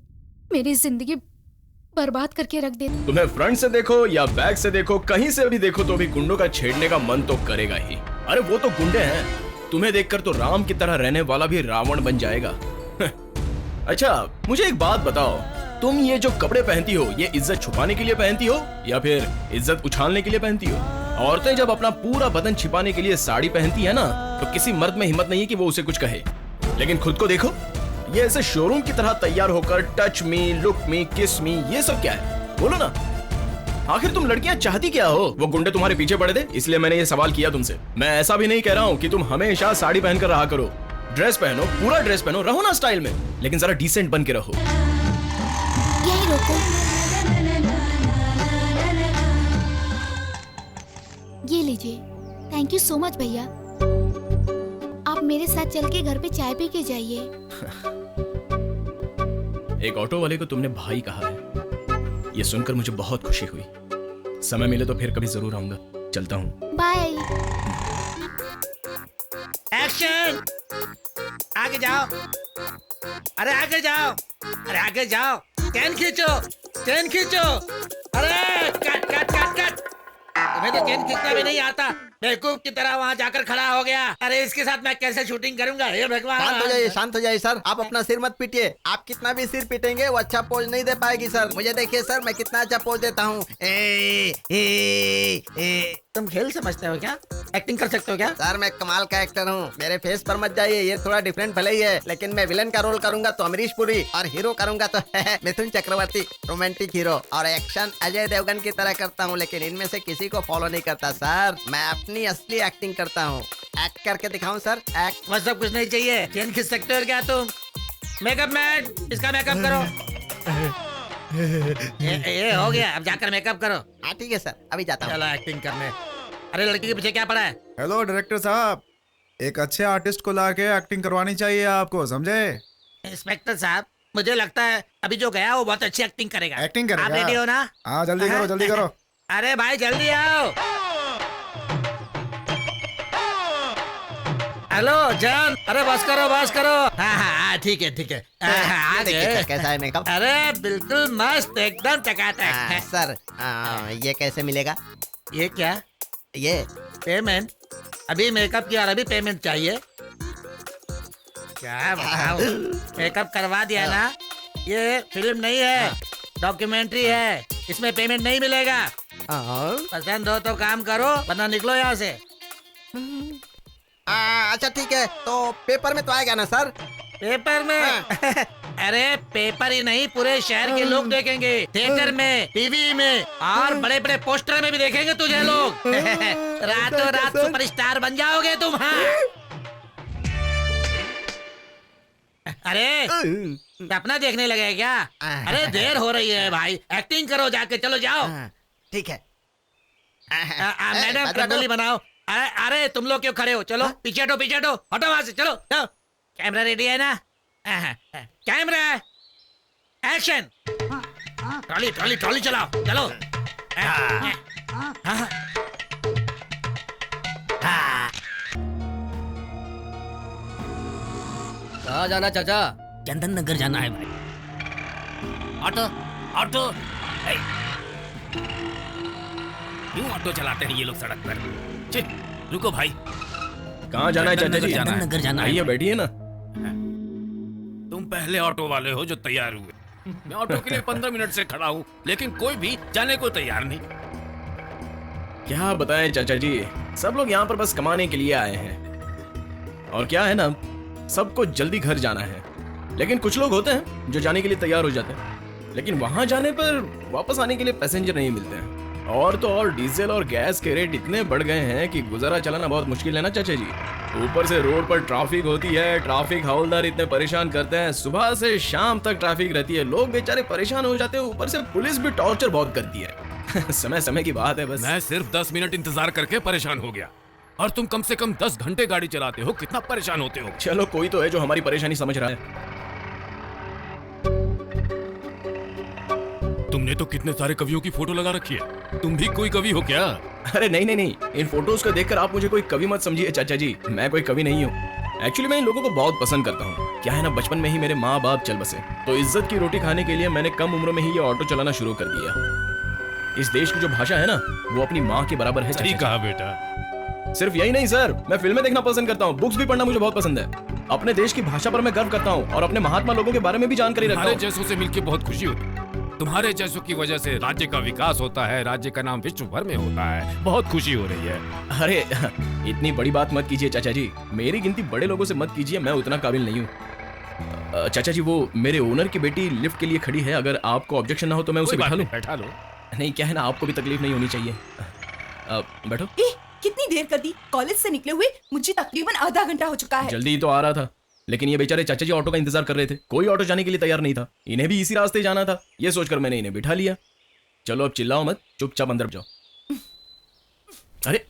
मेरी जिंदगी बर्बाद करके रख देते। तुम्हें फ्रंट से देखो या बैक से देखो, कहीं से भी देखो तो भी गुंडों का छेड़ने का मन तो करेगा ही। अरे वो तो गुंडे हैं, तुम्हें देखकर तो राम की तरह रहने वाला भी रावण बन जाएगा। अच्छा मुझे एक बात बताओ, तुम ये जो कपड़े पहनती हो ये इज्जत छुपाने के लिए पहनती हो या फिर इज्जत उछालने के लिए पहनती हो? औरतें जब अपना पूरा बदन छिपाने के लिए साड़ी पहनती है ना, तो किसी मर्द में हिम्मत नहीं है कि वो उसे कुछ कहे। लेकिन खुद को देखो, ये ऐसे शोरूम की तरह तैयार होकर टच मी, लुक मी, किस मी, ये सब क्या है? बोलो ना, आखिर तुम लड़कियां चाहती क्या हो? वो गुंडे तुम्हारे पीछे पड़े थे इसलिए मैंने ये सवाल किया तुमसे। मैं ऐसा भी नहीं कह रहा हूँ कि तुम हमेशा साड़ी पहनकर रहा करो। ड्रेस पहनो, पूरा ड्रेस पहनो, रहो ना स्टाइल में, लेकिन जरा डिसेंट बन के रहो। यही रोको। ये लीजिए। थैंक यू सो मच भैया। आप मेरे साथ चल के घर पे चाय पी के जाइए। एक ऑटो वाले को तुमने भाई कहा है, ये सुनकर मुझे बहुत खुशी हुई। समय मिले तो फिर कभी जरूर आऊंगा। चलता हूँ। बाय। एक्शन! आगे जाओ, अरे आगे जाओ, अरे आगे जाओ, चैन खींचो, चैन खींचो, अरे कट कट कट कट। तुम्हें तो चैन खींचना भी नहीं आता, बेवकूफ की तरह वहाँ जाकर खड़ा हो गया। अरे इसके साथ मैं कैसे शूटिंग करूंगा? हे भगवान! शांत हो जाइए, शांत हो जाइए सर। आप अपना सिर मत पीटिए। आप कितना भी सिर पीटेंगे वो अच्छा पोज नहीं दे पाएगी सर। मुझे देखिए सर, मैं कितना अच्छा पोज देता हूँ। तुम खेल समझते हो क्या? एक्टिंग कर सकते हो क्या? सर मैं कमाल का एक्टर हूँ, मेरे फेस पर मत जाइए। ये थोड़ा डिफरेंट भले ही है, लेकिन मैं विलन का रोल करूंगा तो अमरीश पुरी, और हीरो करूंगा तो मिथुन चक्रवर्ती, रोमांटिक हीरो। और एक्शन अजय देवगन की तरह करता हूँ, लेकिन इनमें से किसी को फॉलो नहीं करता सर। मैं अपनी असली एक्टिंग करता हूँ। एक्ट करके दिखाऊं सर? एक्ट बस सब कुछ नहीं चाहिए। चैन खींच सकते हो क्या तुम? मेकअप मैन, इसका मेकअप करो। ये हो गया, अब जाकर मेकअप करो। हाँ ठीक है सर, अभी जाता हूँ। चलो एक्टिंग करने। अरे लड़की के पीछे क्या पड़ा है? हेलो डायरेक्टर साहब, एक अच्छे आर्टिस्ट को लाके एक्टिंग करवानी चाहिए आपको, समझे? इंस्पेक्टर साहब, मुझे लगता है अभी जो गया वो बहुत अच्छी एक्टिंग करेगा। एक्टिंग करेगा? आप रेडी हो ना? हाँ जल्दी करो, जल्दी करो। अरे भाई जल्दी आओ। हेलो जान, अरे बस करो बस करो। हाँ हाँ ठीक है ठीक है। देखिए सर कैसा है मेकअप। अरे बिल्कुल मस्त, एकदम टकाटक। सर ये कैसे मिलेगा? ये क्या? ये पेमेंट? अभी मेकअप किया और अभी पेमेंट चाहिए? क्या बताओ, मेकअप करवा दिया ना। ये फिल्म नहीं है, डॉक्यूमेंट्री है, इसमें पेमेंट नहीं मिलेगा। पसंद हो तो काम करो, वरना निकलो यहाँ से। अच्छा ठीक है, तो पेपर में तो आएगा ना सर? पेपर में? अरे पेपर ही नहीं, पूरे शहर के लोग देखेंगे, थिएटर में, टीवी में और बड़े बड़े पोस्टर में भी देखेंगे तुझे लोग। रातों रात सुपरस्टार बन जाओगे तुम। हाँ अरे अपना देखने लगे क्या? अरे देर हो रही है भाई, एक्टिंग करो जाके, चलो जाओ। ठीक है। मैडम रंगोली बनाओ। अरे तुम लोग क्यों खड़े हो? चलो पीछे हटो, पीछे हटो, हटो वहां से। चलो चलो, कैमरा रेडी है ना? Camera action. Trolley trolley trolley चलाओ, चलो। कहाँ जाना चाचा? चंदन नगर जाना है भाई। Auto auto. क्यों ऑटो चलाते हैं ये लोग सड़क पर? चे, रुको भाई। कहाँ जाना है चाचा जी? चंदन नगर जाना है। आइए बैठिए ना। तुम पहले ऑटो वाले हो जो तैयार हुए। मैं ऑटो के लिए 15 मिनट से खड़ा हूँ, लेकिन कोई भी जाने को तैयार नहीं। क्या बताएं चाचा जी, सब लोग यहाँ पर बस कमाने के लिए आए हैं। और क्या है ना, सबको जल्दी घर जाना है, लेकिन कुछ लोग होते हैं जो जाने के लिए तैयार हो जाते हैं, लेकिन वहां जाने पर वापस आने के लिए पैसेंजर नहीं मिलते हैं। और तो और डीजल और गैस के रेट इतने बढ़ गए हैं कि गुजारा चलाना बहुत मुश्किल है ना चाचा जी। ऊपर से रोड पर ट्रैफिक होती है, ट्रैफिक हवलदार इतने परेशान करते हैं, सुबह से शाम तक ट्रैफिक रहती है, लोग बेचारे परेशान हो जाते हैं, ऊपर से पुलिस भी टॉर्चर बहुत करती है। समय समय की बात है बस। मैं सिर्फ 10 मिनट इंतजार करके परेशान हो गया, और तुम कम से कम 10 घंटे गाड़ी चलाते हो, कितना परेशान होते हो। चलो कोई तो है जो हमारी परेशानी समझ रहा है। तुमने तो कितने सारे कवियों की फोटो लगा रखी है, तुम भी कोई कवि हो क्या? अरे नहीं नहीं नहीं, इन फोटोज को देखकर आप मुझे कोई कवि मत समझिए चाचा जी, मैं कोई कवि नहीं हूँ। एक्चुअली मैं इन लोगों को बहुत पसंद करता हूँ। क्या है ना, बचपन में ही मेरे माँ बाप चल बसे, तो इज्जत की रोटी खाने के लिए मैंने कम उम्र में ही ये ऑटो चलाना शुरू कर दिया। इस देश की जो भाषा है ना, वो अपनी माँ के बराबर है। सही कहा बेटा। सिर्फ यही नहीं सर, मैं फिल्में देखना पसंद करता हूँ, बुक्स भी पढ़ना मुझे बहुत पसंद है। अपने देश की भाषा पर मैं गर्व करता हूँ और अपने महात्मा लोगों के बारे में भी जानकारी रखता हूँ। जैसों से मिलकर बहुत खुशी होती है। तुम्हारे जैसों की वजह से राज्य का विकास होता है, राज्य का नाम विश्व भर में होता है। बहुत खुशी हो रही है। अरे इतनी बड़ी बात मत कीजिए चाचा जी, मेरी गिनती बड़े लोगों से मत कीजिए, मैं उतना काबिल नहीं हूँ। चाचा जी, वो मेरे ओनर की बेटी लिफ्ट के लिए खड़ी है, अगर आपको ऑब्जेक्शन ना हो तो मैं उसे बैठा लूं? बैठा लो। नहीं, क्या है ना, आपको भी तकलीफ नहीं होनी चाहिए। बैठो। कितनी देर कर दी? कॉलेज से निकले हुए मुझे तकरीबन आधा घंटा हो चुका है। जल्दी ही तो आ रहा था, लेकिन ये बेचारे चाचा जी ऑटो का इंतजार कर रहे थे। कोई ऑटो जाने के लिए तैयार नहीं था, इन्हें भी इसी रास्ते जाना था। ये सोचकर मैंने इन्हें बिठा लिया। चलो अब चिल्लाओ मत, चुपचाप अंदर जाओ। अरे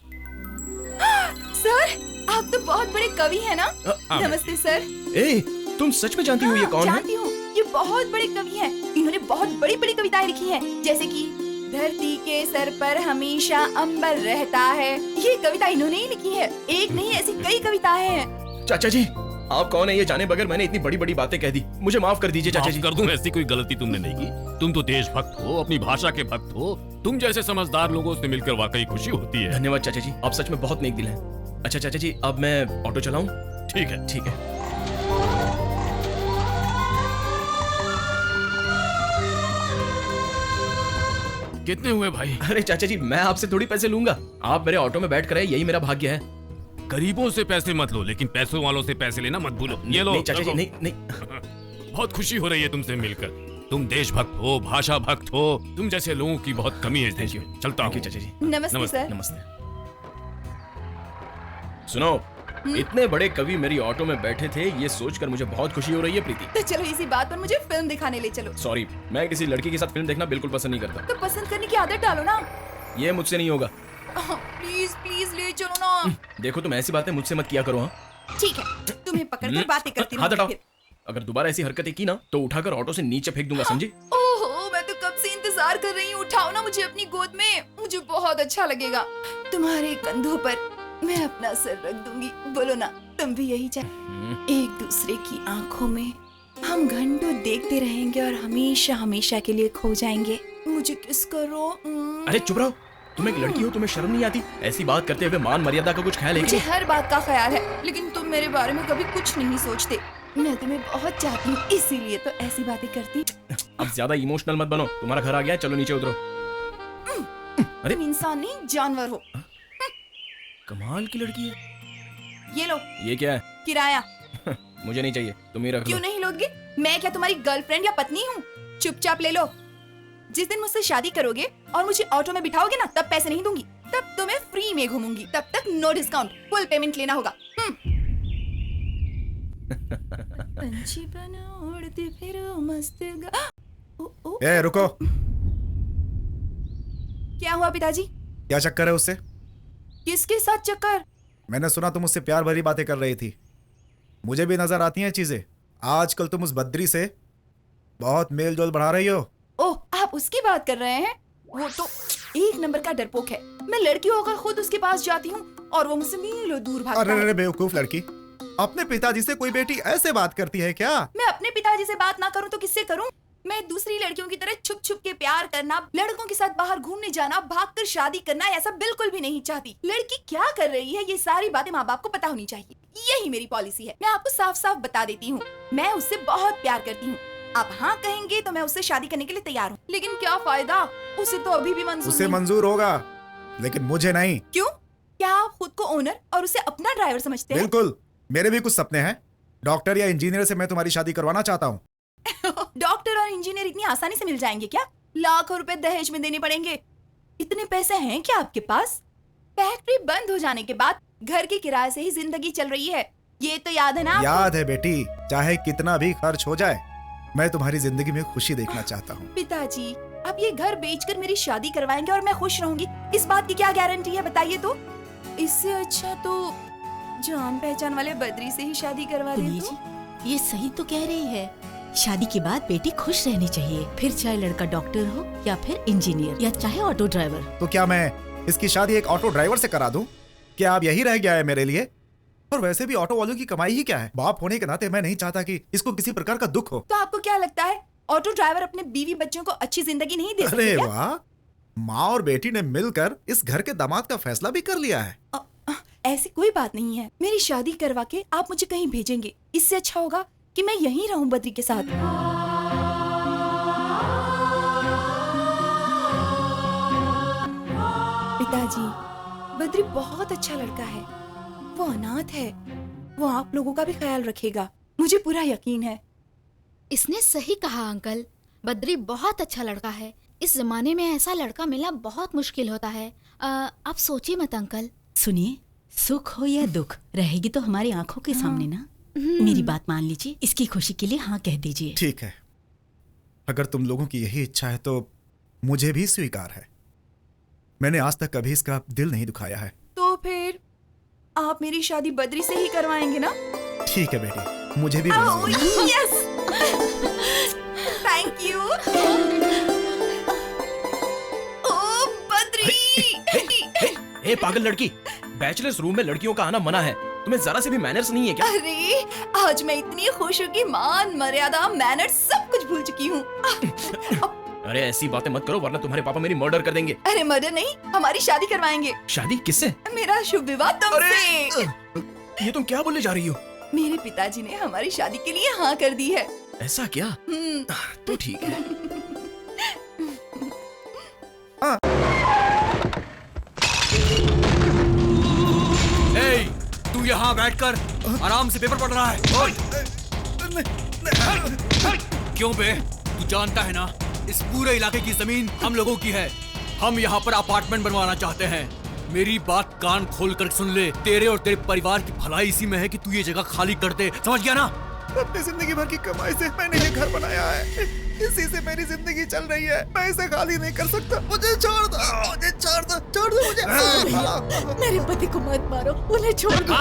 सर, आप तो बहुत बड़े कवि हैं ना? नमस्ते सर। ए, तुम सच में जानती हो ये कौन है? जानती हूँ, ये बहुत बड़े कवि हैं। इन्होंने बहुत बड़ी बड़ी कविताएं लिखी हैं, जैसे कि धरती के सर पर हमेशा अंबर रहता है। ये कविता इन्होंने ही लिखी है। एक नहीं, ऐसी कई कविताएं हैं। चाचा जी, आप कौन है ये जाने बगैर मैंने इतनी बड़ी बड़ी बातें कह दी, मुझे माफ कर दीजिए चाचा जी। कर दूं, ऐसी कोई गलती तुमने नहीं की। तुम तो देशभक्त हो, अपनी भाषा के भक्त हो। तुम जैसे समझदार लोगों से मिलकर वाकई खुशी होती है। धन्यवाद चाचा जी, आप सच में बहुत नेक दिल हैं। अच्छा चाचा जी, अब मैं ऑटो चलाऊं? ठीक है, ठीक है। कितने हुए भाई? अरे चाचा जी, मैं आपसे थोड़ी पैसे लूंगा, आप मेरे ऑटो में बैठ कर आए, यही मेरा भाग्य है। गरीबों से पैसे मत लो, लेकिन पैसों वालों से पैसे लेना मत भूलो। ये लो। नहीं चाचा जी, नहीं नहीं। बहुत खुशी हो रही है तुमसे मिलकर। तुम देशभक्त हो, भाषा भक्त हो। तुम जैसे लोगों की बहुत कमी है इस देश में। चलता हूँ चाचा जी। नमस्ते सर। नमस्ते। सुनो, इतने बड़े कवि मेरी ऑटो में बैठे थे, ये सोचकर मुझे बहुत खुशी हो रही है प्रीति। तो चलो इसी बात पर मुझे फिल्म दिखाने ले चलो। सॉरी, मैं किसी लड़की के साथ फिल्म देखना बिल्कुल पसंद नहीं करता। तो पसंद करने की आदत डालो ना। ये मुझसे नहीं होगा। प्लीज प्लीज ले चलो ना। देखो, तुम ऐसी बातें मुझसे मत किया करो। हाँ, ठीक है, तुम्हें पकड़कर बातें करती हाथ हटाओ। रहूंगी। अगर दोबारा ऐसी हरकतें की ना तो उठाकर ऑटो से नीचे फेंक दूंगा, समझे? ओहो, मैं तो कब से इंतजार कर रही हूँ। उठाओ ना मुझे अपनी गोद में, मुझे बहुत अच्छा लगेगा। तुम्हारे कंधों पर मैं अपना सर रख दूंगी। बोलो ना, तुम भी यही चाहते? एक दूसरे की आंखों में हम घंटों देखते रहेंगे और हमेशा हमेशा के लिए खो जाएंगे। मुझे किस करो। अरे चुप रहो, तुम एक लड़की हो, तुम्हें शर्म नहीं आती? ऐसी बात करते हुए मान मर्यादा का कुछ ख्याल है? मुझे हर बात का ख्याल है, लेकिन तुम मेरे बारे में कभी कुछ नहीं सोचते। मैं तुम्हें बहुत चाहती हूँ, इसीलिए तो ऐसी बातें करती। अब ज्यादा इमोशनल मत बनो, तुम्हारा घर आ गया है, चलो नीचे उतरो। अरे तुम इंसान नहीं, जानवर हो। कमाल की लड़की है। ये लो। ये क्या है? किराया। मुझे नहीं चाहिए, तुम ही रख लो। क्यों नहीं लोगे? मैं क्या तुम्हारी गर्लफ्रेंड या पत्नी हूँ? चुपचाप ले लो। जिस दिन मुझसे शादी करोगे और मुझे ऑटो में बिठाओगे ना, तब पैसे नहीं दूंगी, तब तो मैं फ्री में घूमूंगी। तब तक नो डिस्काउंट, फुल पेमेंट लेना होगा। पंछी बना उड़ते फिरो मस्त ए, रुको। क्या हुआ पिताजी? क्या चक्कर है उससे? किसके साथ चक्कर? मैंने सुना तुम उससे प्यार भरी बातें कर रही थी। मुझे भी नजर आती हैं चीजें। आजकल तुम उस बद्री से बहुत मेल जोल बढ़ा रही हो। ओह, आप उसकी बात कर रहे हैं? वो तो एक नंबर का डरपोक है। मैं लड़की होकर खुद उसके पास जाती हूँ और वो मुझसे मीलों दूर भागता है। अरे बेवकूफ लड़की, अपने पिताजी से कोई बेटी ऐसे बात करती है क्या? मैं अपने पिताजी से बात ना करूँ तो किससे करूँ? मैं दूसरी लड़कियों की तरह छुप छुप के प्यार करना, लड़कों के साथ बाहर घूमने जाना, भागकर शादी करना, ऐसा बिल्कुल भी नहीं चाहती। लड़की क्या कर रही है, ये सारी बातें माँ बाप को पता होनी चाहिए। यही मेरी पॉलिसी है। मैं आपको साफ साफ बता देती हूँ, मैं उससे बहुत प्यार करती हूँ। आप हाँ कहेंगे तो मैं उससे शादी करने के लिए तैयार हूँ, लेकिन क्या फायदा, उसे तो अभी भी मंजूर उसे नहीं। मंजूर होगा, लेकिन मुझे नहीं। क्यों? क्या आप खुद को ओनर और उसे अपना ड्राइवर समझते हैं? बिल्कुल, मेरे भी कुछ सपने हैं। डॉक्टर या इंजीनियर से मैं तुम्हारी शादी करवाना चाहता हूँ। डॉक्टर और इंजीनियर इतनी आसानी से मिल जाएंगे क्या? लाखों रुपए दहेज में देने पड़ेंगे। इतने पैसे हैं क्या आपके पास? फैक्ट्री बंद हो जाने के बाद घर के किराए से ही जिंदगी चल रही है, ये तो याद है ना आपको? याद है बेटी, चाहे कितना भी खर्च हो जाए, मैं तुम्हारी जिंदगी में खुशी देखना चाहता हूँ। पिताजी, आप ये घर बेचकर मेरी शादी करवाएंगे और मैं खुश रहूंगी, इस बात की क्या गारंटी है बताइए तो? इससे अच्छा तो जान पहचान वाले बद्री से ही शादी करवा दें तो? ये सही तो कह रही है। शादी के बाद बेटी खुश रहनी चाहिए, फिर चाहे लड़का डॉक्टर हो या फिर इंजीनियर या चाहे ऑटो ड्राइवर। तो क्या मैं इसकी शादी एक ऑटो ड्राइवर से करा दूं? क्या आप यही रह गया है मेरे लिए? और वैसे भी ऑटो वालों की कमाई ही क्या है? बाप होने के नाते मैं नहीं चाहता कि इसको किसी प्रकार का दुख हो। तो आपको क्या लगता है ऑटो ड्राइवर अपने बीवी बच्चों को अच्छी जिंदगी नहीं दे सकते अरे क्या? वाह, माँ और बेटी ने मिलकर इस घर के दामाद का फैसला भी कर लिया है। ऐसी कोई बात नहीं है। मेरी शादी करवा के आप मुझे कहीं भेजेंगे, इससे अच्छा होगा कि मैं यहीं रहूं बद्री के साथ। पिताजी, बद्री बहुत अच्छा लड़का है। वो अनाथ है, वो आप लोगों का भी ख्याल रखेगा, मुझे पूरा यकीन है। इसने सही कहा अंकल, बद्री बहुत अच्छा लड़का है। इस जमाने में ऐसा लड़का मिलना बहुत मुश्किल होता है। आप सोचिए मत अंकल। सुनिए, सुख हो या दुख रहेगी तो हमारी आंखों के सामने ना। मेरी बात मान लीजिए, इसकी खुशी के लिए हाँ कह दीजिए। ठीक है, अगर तुम लोगों की यही इच्छा है तो मुझे भी स्वीकार है। मैंने आज तक कभी इसका दिल नहीं दुखाया है। तो फिर आप मेरी शादी बद्री से ही करवाएंगे ना? ठीक है बेटी, मुझे भी यस, थैंक यू। ओ बद्री। हे पागल लड़की, बैचलर्स रूम में लड़कियों का आना मना है। तुम्हें जरा से भी मैनर्स नहीं है क्या? अरे आज मैं इतनी खुश हूँ कि मान मर्यादा मैनर्स सब कुछ भूल चुकी हूँ। अरे ऐसी बातें मत करो वरना तुम्हारे पापा मेरी मर्डर कर देंगे। अरे मर्डर नहीं, हमारी शादी करवाएंगे। शादी किससे? मेरा शुभ विवाह तुमसे। ये तुम क्या बोलने जा रही हो? मेरे पिताजी ने हमारी शादी के लिए हाँ कर दी है। ऐसा क्या? तो ठीक है। तू यहाँ बैठकर आराम से पेपर पढ़ रहा है। क्यों बे? तू जानता है ना, इस पूरे इलाके की जमीन हम लोगों की है। हम यहाँ पर अपार्टमेंट बनवाना चाहते हैं। मेरी बात कान खोल कर सुन ले। तेरे और तेरे परिवार की भलाई इसी में है कि तू ये जगह खाली कर दे, समझ गया ना? अपनी जिंदगी भर की कमाई से मैंने ये घर बनाया है, इसी से मेरी जिंदगी चल रही है। मैं इसे खाली नहीं कर सकता। मुझे छोड़ दो, मुझे छोड़ दो, छोड़ दो मुझे। मेरे पति को मत मारो, उन्हें छोड़ दो।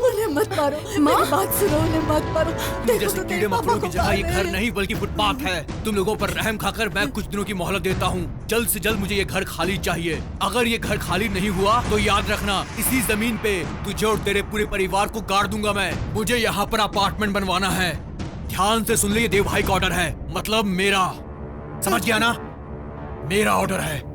उन्हें मत मारो, मेरी बात सुनो, उन्हें मत मारो। जैसे कीड़े मकोड़ों की जगह ये घर नहीं बल्कि फुटपाथ है। तुम लोगों पर रहम खाकर मैं कुछ दिनों की मोहलत देता हूँ। जल्द से जल्द मुझे ये घर खाली चाहिए। अगर ये घर खाली नहीं हुआ तो याद रखना, इसी जमीन पे तुझे और तेरे पूरे परिवार को गाड़ दूंगा मैं। मुझे यहाँ पर अपार्टमेंट बनवाना है। ध्यान से सुन ले, ये देव भाई का ऑर्डर है, मतलब मेरा, समझ गया ना? मेरा ऑर्डर है।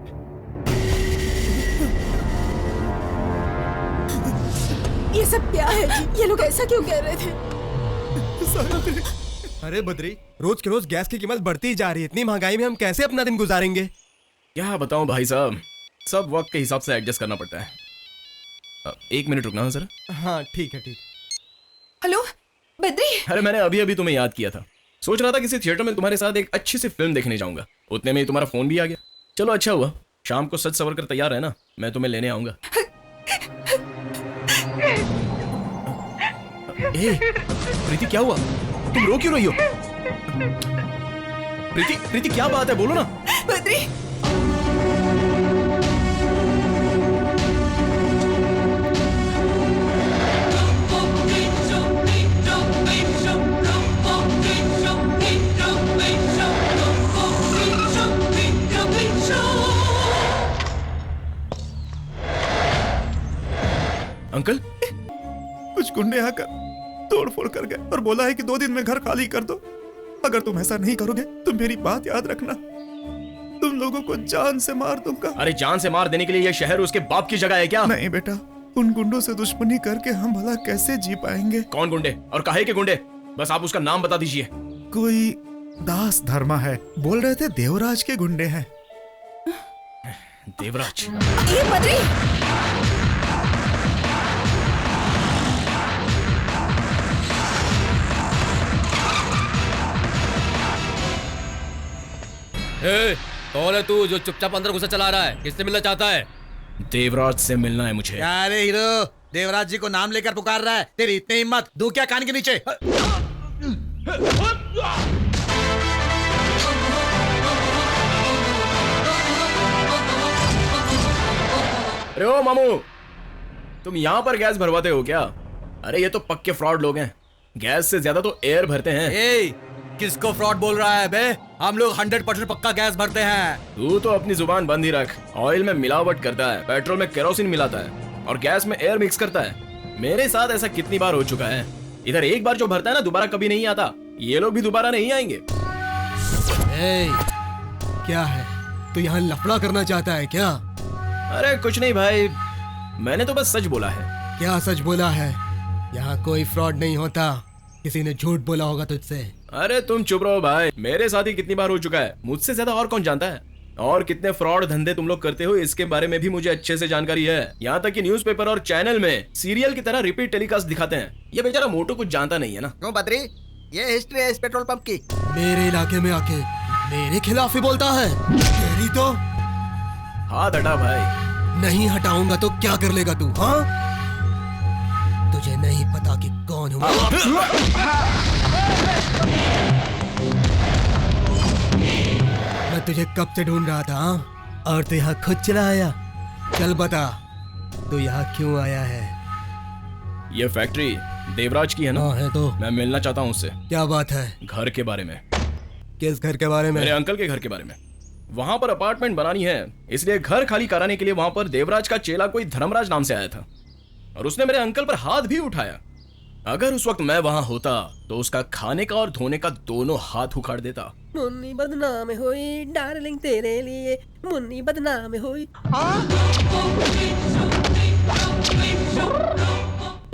ये सब क्या है जी? ये लोग ऐसा क्यों कह रहे थे? अरे बद्री, रोज के रोज गैस की कीमत बढ़ती ही जा रही है। इतनी महंगाई में हम कैसे अपना दिन गुजारेंगे? क्या बताऊं भाई साहब, सब वक्त के हिसाब से एडजस्ट करना पड़ता है। 1 मिनट रुकना सर। हाँ ठीक है, ठीक। हेलो बद्री। अरे मैंने अभी अभी तुम्हें याद किया था। सोच रहा था किसी थिएटर में तुम्हारे साथ एक अच्छी सी फिल्म देखने जाऊंगा। उतने में तुम्हारा फोन भी आ गया। चलो अच्छा हुआ, शाम को सच सवर कर तैयार है ना, मैं तुम्हें लेने आऊंगा। प्रीति क्या हुआ? तुम रो क्यों रही हो? प्रीति क्या बात है, बोलो ना। बद्री, अंकल, कुछ गुंडे आकर तोड़ फोड़ कर गए और बोला है कि 2 दिन में घर खाली कर दो। अगर तुम ऐसा नहीं करोगे तो मेरी बात याद रखना, तुम लोगों को जान से मार दूंगा। अरे जान से मार देने के लिए यह शहर उसके बाप की जगह है क्या? नहीं बेटा, उन गुंडों से दुश्मनी करके हम भला कैसे जी पाएंगे? कौन गुंडे और काहे के गुंडे? बस आप उसका नाम बता दीजिए। कोई दास धर्मा है, बोल रहे थे देवराज के गुंडे हैं। देवराज? ये बद्री, कौन है तू जो चुपचाप अंदर घुसा चला रहा है? किससे मिलना चाहता है? देवराज से मिलना है मुझे। अरे हीरो, देवराज जी को नाम लेकर पुकार रहा है। तेरी इतनी हिम्मत, दूं क्या कान के नीचे? अरे ओ मामू, तुम यहाँ पर गैस भरवाते हो क्या? अरे ये तो पक्के फ्रॉड लोग हैं। गैस से ज्यादा तो एयर भरते हैं। किसको फ्रॉड बोल रहा है बे? हम लोग 100% पक्का गैस भरते हैं। तू तो अपनी जुबान बंद ही रख। ऑयल में मिलावट करता है, पेट्रोल में केरोसिन मिलाता है और गैस में एयर मिक्स करता है। मेरे साथ ऐसा कितनी बार हो चुका है। इधर एक बार जो भरता है ना, दोबारा कभी नहीं आता। ये लोग भी दोबारा नहीं आएंगे। क्या है, तो यहाँ लफड़ा करना चाहता है क्या? अरे कुछ नहीं भाई, मैंने तो बस सच बोला है। क्या सच बोला है? यहाँ कोई फ्रॉड नहीं होता, किसी ने झूठ बोला होगा तुझसे। अरे तुम चुप रहो भाई, मेरे साथ ही कितनी बार हो चुका है। मुझसे ज्यादा और कौन जानता है? और कितने फ्रॉड धंधे तुम लोग करते हो, इसके बारे में भी मुझे अच्छे से जानकारी है। यहाँ तक कि न्यूज़पेपर और चैनल में सीरियल की तरह रिपीट टेलीकास्ट दिखाते हैं। ये बेचारा मोटू कुछ जानता नहीं है ना। क्यों बद्री, ये हिस्ट्री है इस पेट्रोल पंप की। मेरे इलाके में आके मेरे खिलाफ ही बोलता है। तेरी तो हाथ हटा भाई। नहीं हटाऊंगा तो क्या कर लेगा तू? हाँ, तुझे नहीं पता कि कौन हूँ। मैं तुझे कब से ढूंढ रहा था, हाँ? और तू यहाँ खुद चला आया। चल बता, तू यहाँ क्यों आया है? ये फैक्ट्री देवराज की है ना? हाँ है। तो मैं मिलना चाहता हूँ उससे। क्या बात है? घर के बारे में। किस घर के बारे में? मेरे अंकल के घर के बारे में। वहाँ पर अपार्टमेंट बनानी है, इसलिए घर खाली कराने के लिए वहाँ पर देवराज का चेला कोई धर्मराज नाम से आया था और उसने मेरे अंकल पर हाथ भी उठाया। अगर उस वक्त मैं वहाँ होता तो उसका खाने का और धोने का दोनों हाथ उखाड़ देता। मुन्नी बदनाम हुई डार्लिंग तेरे लिए, मुन्नी बदनाम हुई।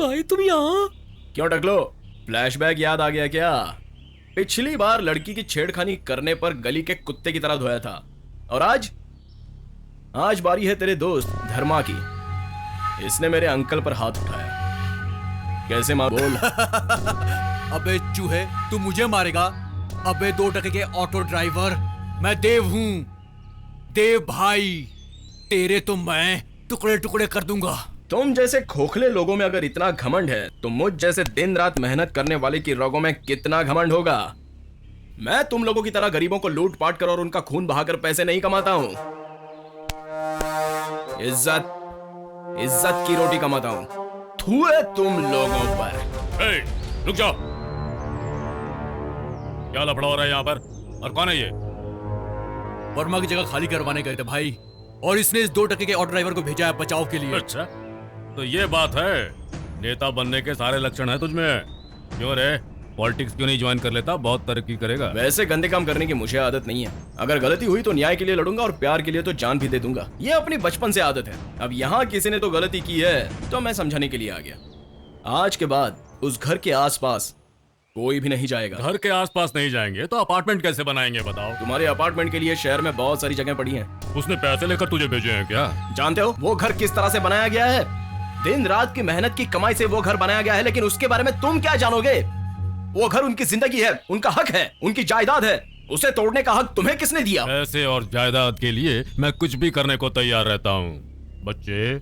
भाई तुम यहाँ क्यों टकलो, फ्लैशबैक याद आ गया क्या? पिछली बार लड़की की छेड़खानी करने पर गली के कुत्ते की तरह धोया था, और आज बारी है तेरे दोस्त धर्मा की। इसने मेरे अंकल पर हाथ उठाया। कैसे मार बोल? अबे चूहे, तू मुझे मारेगा? अबे 2 टके के ऑटो ड्राइवर, मैं देव हूँ। देव भाई, तेरे तो मैं टुकड़े टुकड़े कर दूंगा। तुम जैसे खोखले लोगों में अगर इतना घमंड है तो मुझ जैसे दिन रात मेहनत करने वाले की रगों में कितना घमंड होगा। मैं तुम लोगों की तरह गरीबों को लूट पाट कर और उनका खून बहाकर पैसे नहीं कमाता हूँ। इज्जत की रोटी कमाता हूँ। थू है तुम लोगों पर। रुक जाओ, क्या लफड़ा हो रहा है यहाँ पर? और कौन है ये? वर्मा की जगह खाली करवाने गए थे भाई, और इसने इस 2 टके के ऑटो ड्राइवर को भेजा है बचाव के लिए। अच्छा, तो ये बात है। नेता बनने के सारे लक्षण हैं तुझमें। क्यों रे, पॉलिटिक्स क्यों नहीं ज्वाइन कर लेता? बहुत तरक्की करेगा। वैसे गंदे काम करने की मुझे आदत नहीं है। अगर गलती हुई तो न्याय के लिए लड़ूंगा और प्यार के लिए तो जान भी दे दूंगा। ये अपनी बचपन से आदत है। अब यहाँ किसी ने तो गलती की है तो मैं समझाने के लिए आ गया। आज के बाद उस घर के आसपास कोई भी नहीं जाएगा। घर के आसपास नहीं जाएंगे तो अपार्टमेंट कैसे बनाएंगे बताओ? तुम्हारे अपार्टमेंट के लिए शहर में बहुत सारी जगह पड़ी हैं। उसने पैसे लेकर तुझे भेजे हैं क्या? जानते हो वो घर किस तरह से बनाया गया है? दिन रात की मेहनत की कमाई से वो घर बनाया गया है, लेकिन उसके बारे में तुम क्या जानोगे? वो घर उनकी जिंदगी है, उनका हक है, उनकी जायदाद है। उसे तोड़ने का हक तुम्हें किसने दिया? पैसे और जायदाद के लिए मैं कुछ भी करने को तैयार रहता हूँ। बच्चे,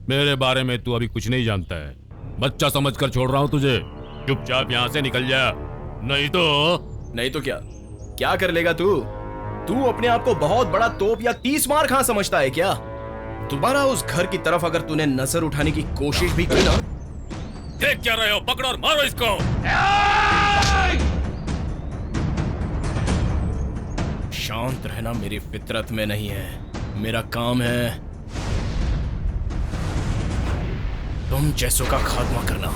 मेरे बारे में तू अभी कुछ नहीं जानता है। बच्चा समझकर छोड़ रहा हूँ तुझे। चुपचाप यहाँ से निकल जा, नहीं तो क्या कर लेगा तू? तू अपने आप को बहुत बड़ा तोप या 30 मार खां समझता है क्या? दोबारा उस घर की तरफ अगर तूने नजर उठाने की कोशिश भी की ना। देख क्या रहे हो? पकड़ो और मारो इसको। शांत रहना मेरी फितरत में नहीं है। मेरा काम है तुम जैसों का खात्मा करना।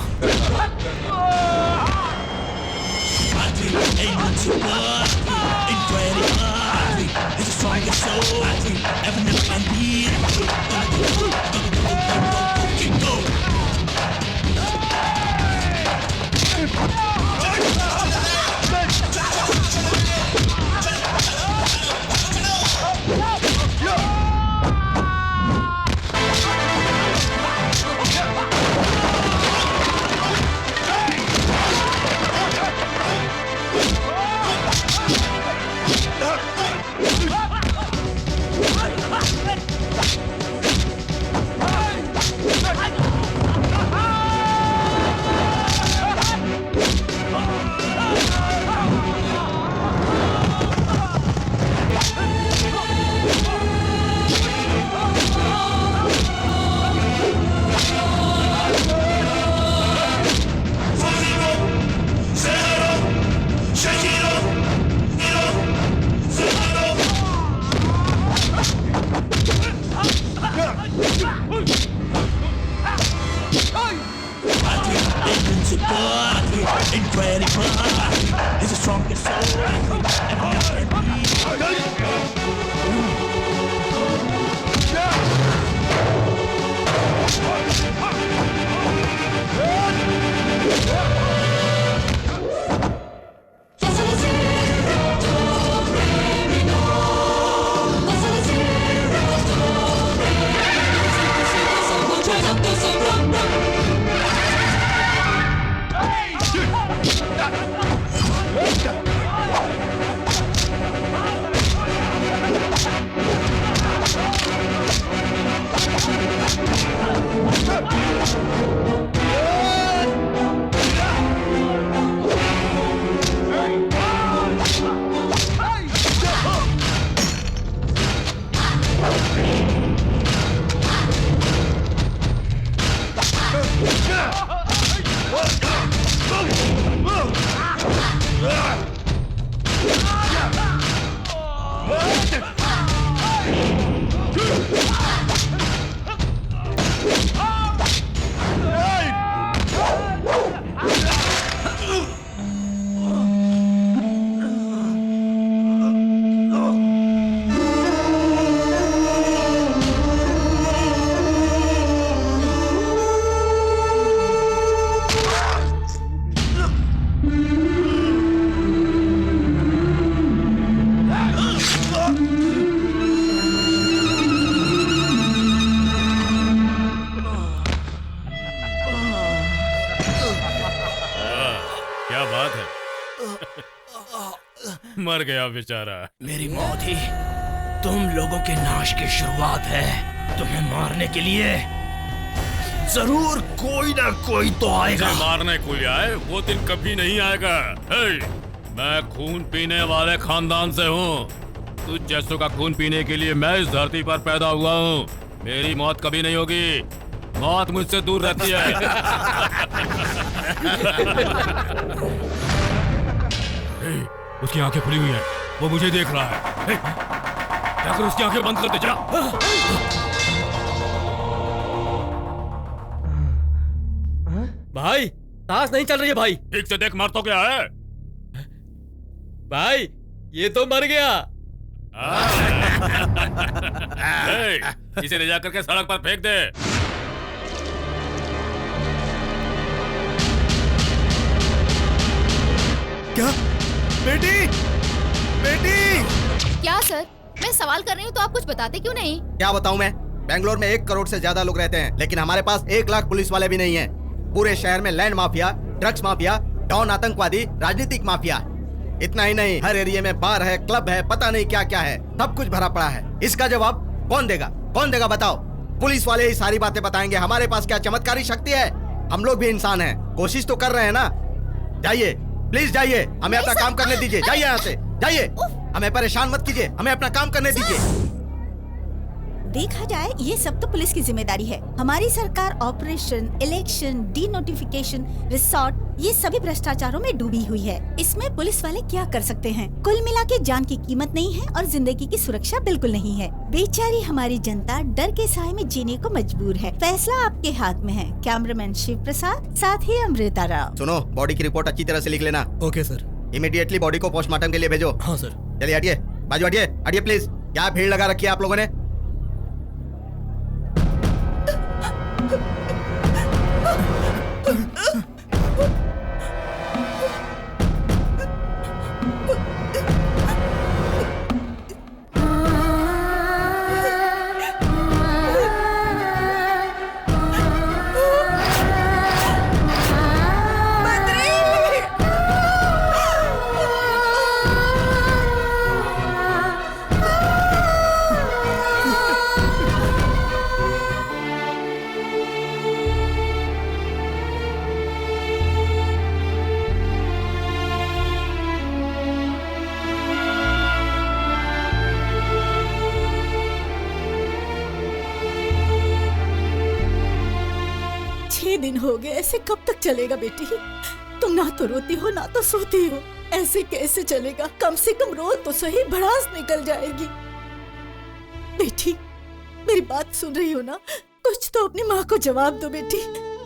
मर गया बेचारा। मेरी मौत ही तुम लोगों के नाश की शुरुआत है। तुम्हें मारने के लिए जरूर कोई ना कोई तो आएगा। मुझे मारने कोई आए वो दिन कभी नहीं आएगा। हे, मैं खून पीने वाले खानदान से हूँ। तुझ जैसों का खून पीने के लिए मैं इस धरती पर पैदा हुआ हूँ। मेरी मौत कभी नहीं होगी। मौत मुझसे दूर रहती है। हे, उसकी आंखें खुली हुई हैं। वो मुझे देख रहा है। हे, क्या कर उसकी आंखें बंद कर दे जा। भाई सांस नहीं चल रही है भाई। ठीक से देख, मर तो क्या है? भाई ये तो मर गया। इसे ले जाकर के सड़क पर फेंक दे। क्या? बेटी, बेटी! क्या सर, मैं सवाल कर रही हूँ तो आप कुछ बताते क्यों नहीं? क्या बताऊं मैं? बेंगलोर में 1 करोड़ से ज्यादा लोग रहते हैं, लेकिन हमारे पास 1 लाख पुलिस वाले भी नहीं हैं। पूरे शहर में land mafia, drugs mafia, don आतंकवादी, राजनीतिक माफिया। इतना ही नहीं, हर एरिया में बार है, क्लब है, पता नहीं क्या क्या है, सब कुछ भरा पड़ा है। इसका जवाब कौन देगा? कौन देगा बताओ? पुलिस वाले ही सारी बातें बताएंगे। हमारे पास क्या चमत्कारी शक्ति है? हम लोग भी इंसान हैं, कोशिश तो कर रहे हैं ना। जाइए, प्लीज जाइए, हमें अपना काम करने दीजिए। जाइए यहाँ से, जाइए। हमें परेशान मत कीजिए, हमें अपना काम करने दीजिए। देखा जाए ये सब तो पुलिस की जिम्मेदारी है। हमारी सरकार operation, election, D notification, resort, ये सभी भ्रष्टाचारों में डूबी हुई है। इसमें पुलिस वाले क्या कर सकते हैं? कुल मिला के जान की कीमत नहीं है और जिंदगी की सुरक्षा बिल्कुल नहीं है। बेचारी हमारी जनता डर के साए में जीने को मजबूर है। फैसला आपके हाथ में है। कैमरामैन शिव प्रसाद, साथ ही अमृता राव। सुनो, बॉडी की रिपोर्ट अच्छी तरह से लिख लेना। Okay sir. इमीडिएटली बॉडी को पोस्टमार्टम के लिए भेजो। हाँ सर। चलिए हटिए, बाजू हटिए, हटिए प्लीज। क्या भीड़ लगा रखी है आप लोगों ने? दिन हो गए, ऐसे कब तक चलेगा बेटी? तुम ना तो रोती हो ना तो सोती हो। ऐसे कैसे चलेगा? कम से कम रो तो सही, भड़ास निकल जाएगी। बेटी मेरी बात सुन रही हो ना? कुछ तो अपनी माँ को जवाब दो बेटी।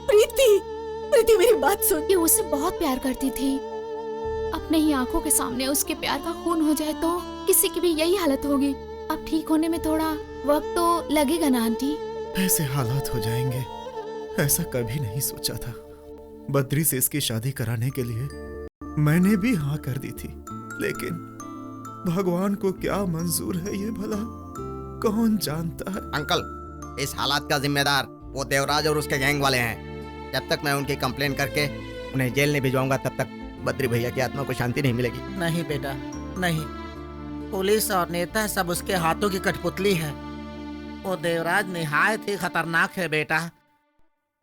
प्रीति मेरी बात सुन। ये उससे बहुत प्यार करती थी। अपने ही आंखों के सामने उसके प्यार का खून हो जाए तो किसी की भी यही हालत होगी। अब ठीक होने में थोड़ा वक्त तो लगेगा ना आंटी। ऐसे हालात हो जाएंगे ऐसा कभी नहीं सोचा था। बद्री से इसकी शादी कराने के लिए मैंने भी हाँ कर दी थी, लेकिन भगवान को क्या मंजूर है ये भला कौन जानता है। अंकल, इस हालात का जिम्मेदार वो देवराज और उसके गैंग वाले हैं। जब तक मैं उनकी कंप्लेन करके उन्हें जेल नहीं भिजवाऊंगा तब तक बद्री भैया की आत्मा को शांति नहीं मिलेगी। नहीं बेटा नहीं, पुलिस और नेता सब उसके हाथों की कठपुतली है। वो देवराज निहायत ही खतरनाक है बेटा।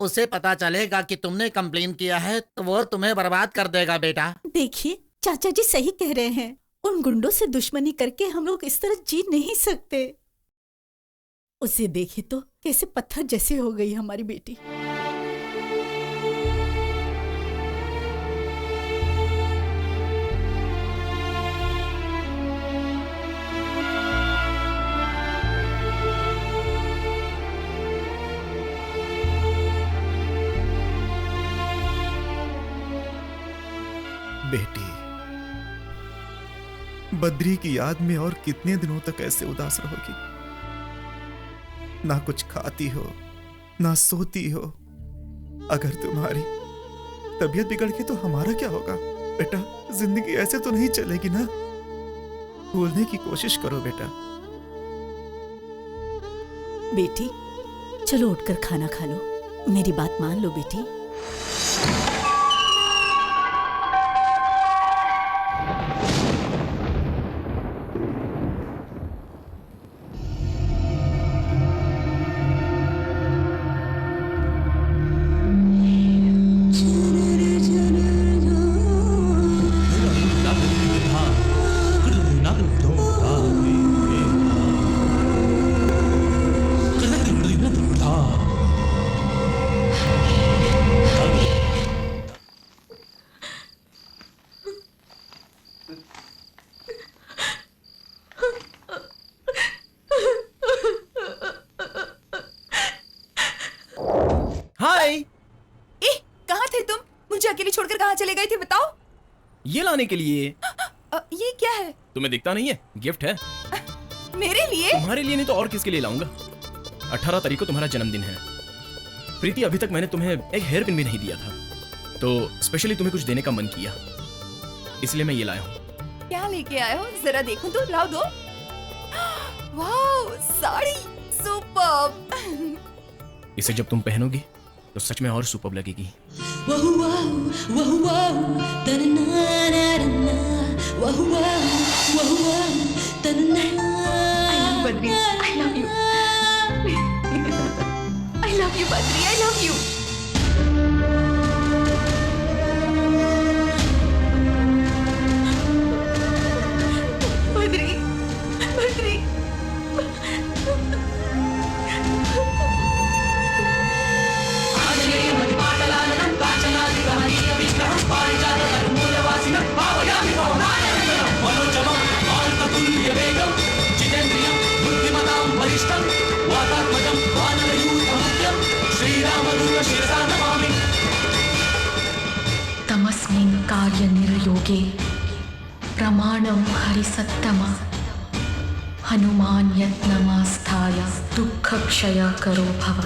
उसे पता चलेगा कि तुमने कंप्लेन किया है तो वो तुम्हें बर्बाद कर देगा बेटा। देखिए चाचा जी सही कह रहे हैं। उन गुंडों से दुश्मनी करके हम लोग इस तरह जी नहीं सकते। उसे देखे तो कैसे पत्थर जैसे हो गई हमारी बेटी। बेटी, बद्री की याद में और कितने दिनों तक ऐसे उदास रहोगी? ना कुछ खाती हो ना सोती हो। अगर तुम्हारी तबीयत बिगड़ गई तो हमारा क्या होगा? बेटा, जिंदगी ऐसे तो नहीं चलेगी ना। भूलने की कोशिश करो बेटा। बेटी चलो उठकर खाना खा लो। मेरी बात मान लो बेटी। लेकर कहाँ चले गए थे बताओ? ये लाने के लिए। ये क्या है? तुम्हें दिखता नहीं है? गिफ्ट है। मेरे लिए? तुम्हारे लिए नहीं तो और किसके लिए लाऊंगा? 18 तारीख को तुम्हारा जन्मदिन है प्रीति। अभी तक मैंने तुम्हें एक हेयर पिन भी नहीं दिया था, तो स्पेशली तुम्हें कुछ देने का मन किया, इसलिए मैं ये लाया हूँ। क्या लेके आए हो? जरा देखूं तो, लाओ दो। वाह, साड़ी सुपर्ब। इसे जब तुम पहनोगी तो सच में और सुपर्ब लगेगी। Badri, I love you. I love you, Badri, I love you. Badri, Badri. तमस्मिन् कार्यनिर्योगे प्रमाणं हरिसत्तमा हनुमान् यत्नमास्थाय दुःखक्षयकरो भव।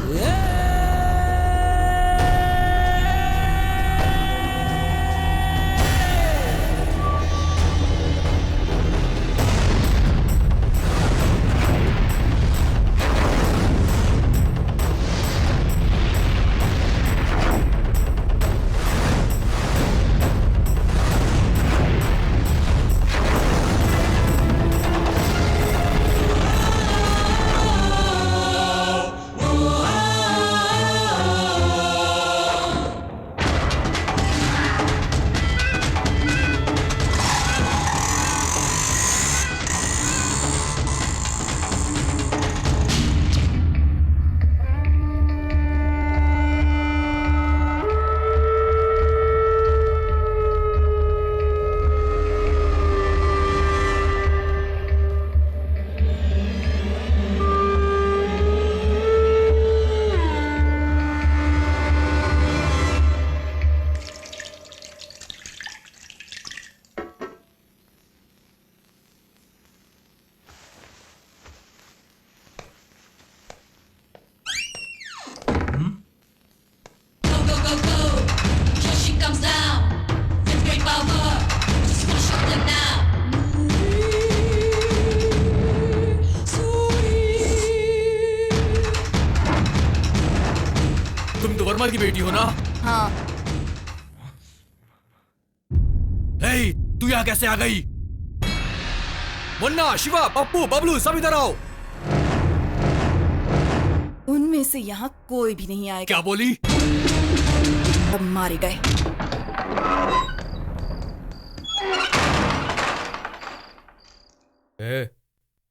वर्मा की बेटी हो ना? हाँ। हे, तू यहाँ कैसे आ गई? मुन्ना, शिवा, पप्पू, बबलू सब इधर आओ। उनमें से यहाँ कोई भी नहीं आएगा। क्या बोली? अब मारे गए।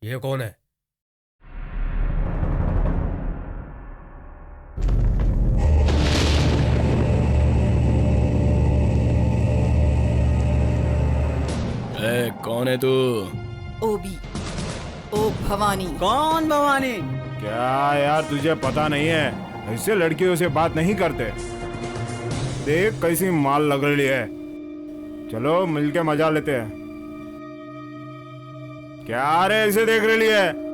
ये कौन है? कौन है तू? ओबी, ओ भवानी। कौन भवानी? क्या यार तुझे पता नहीं है? ऐसे लड़कियों से बात नहीं करते। देख कैसी माल लग रही है। चलो मिलके मजा लेते हैं। क्या रे ऐसे देख रही है?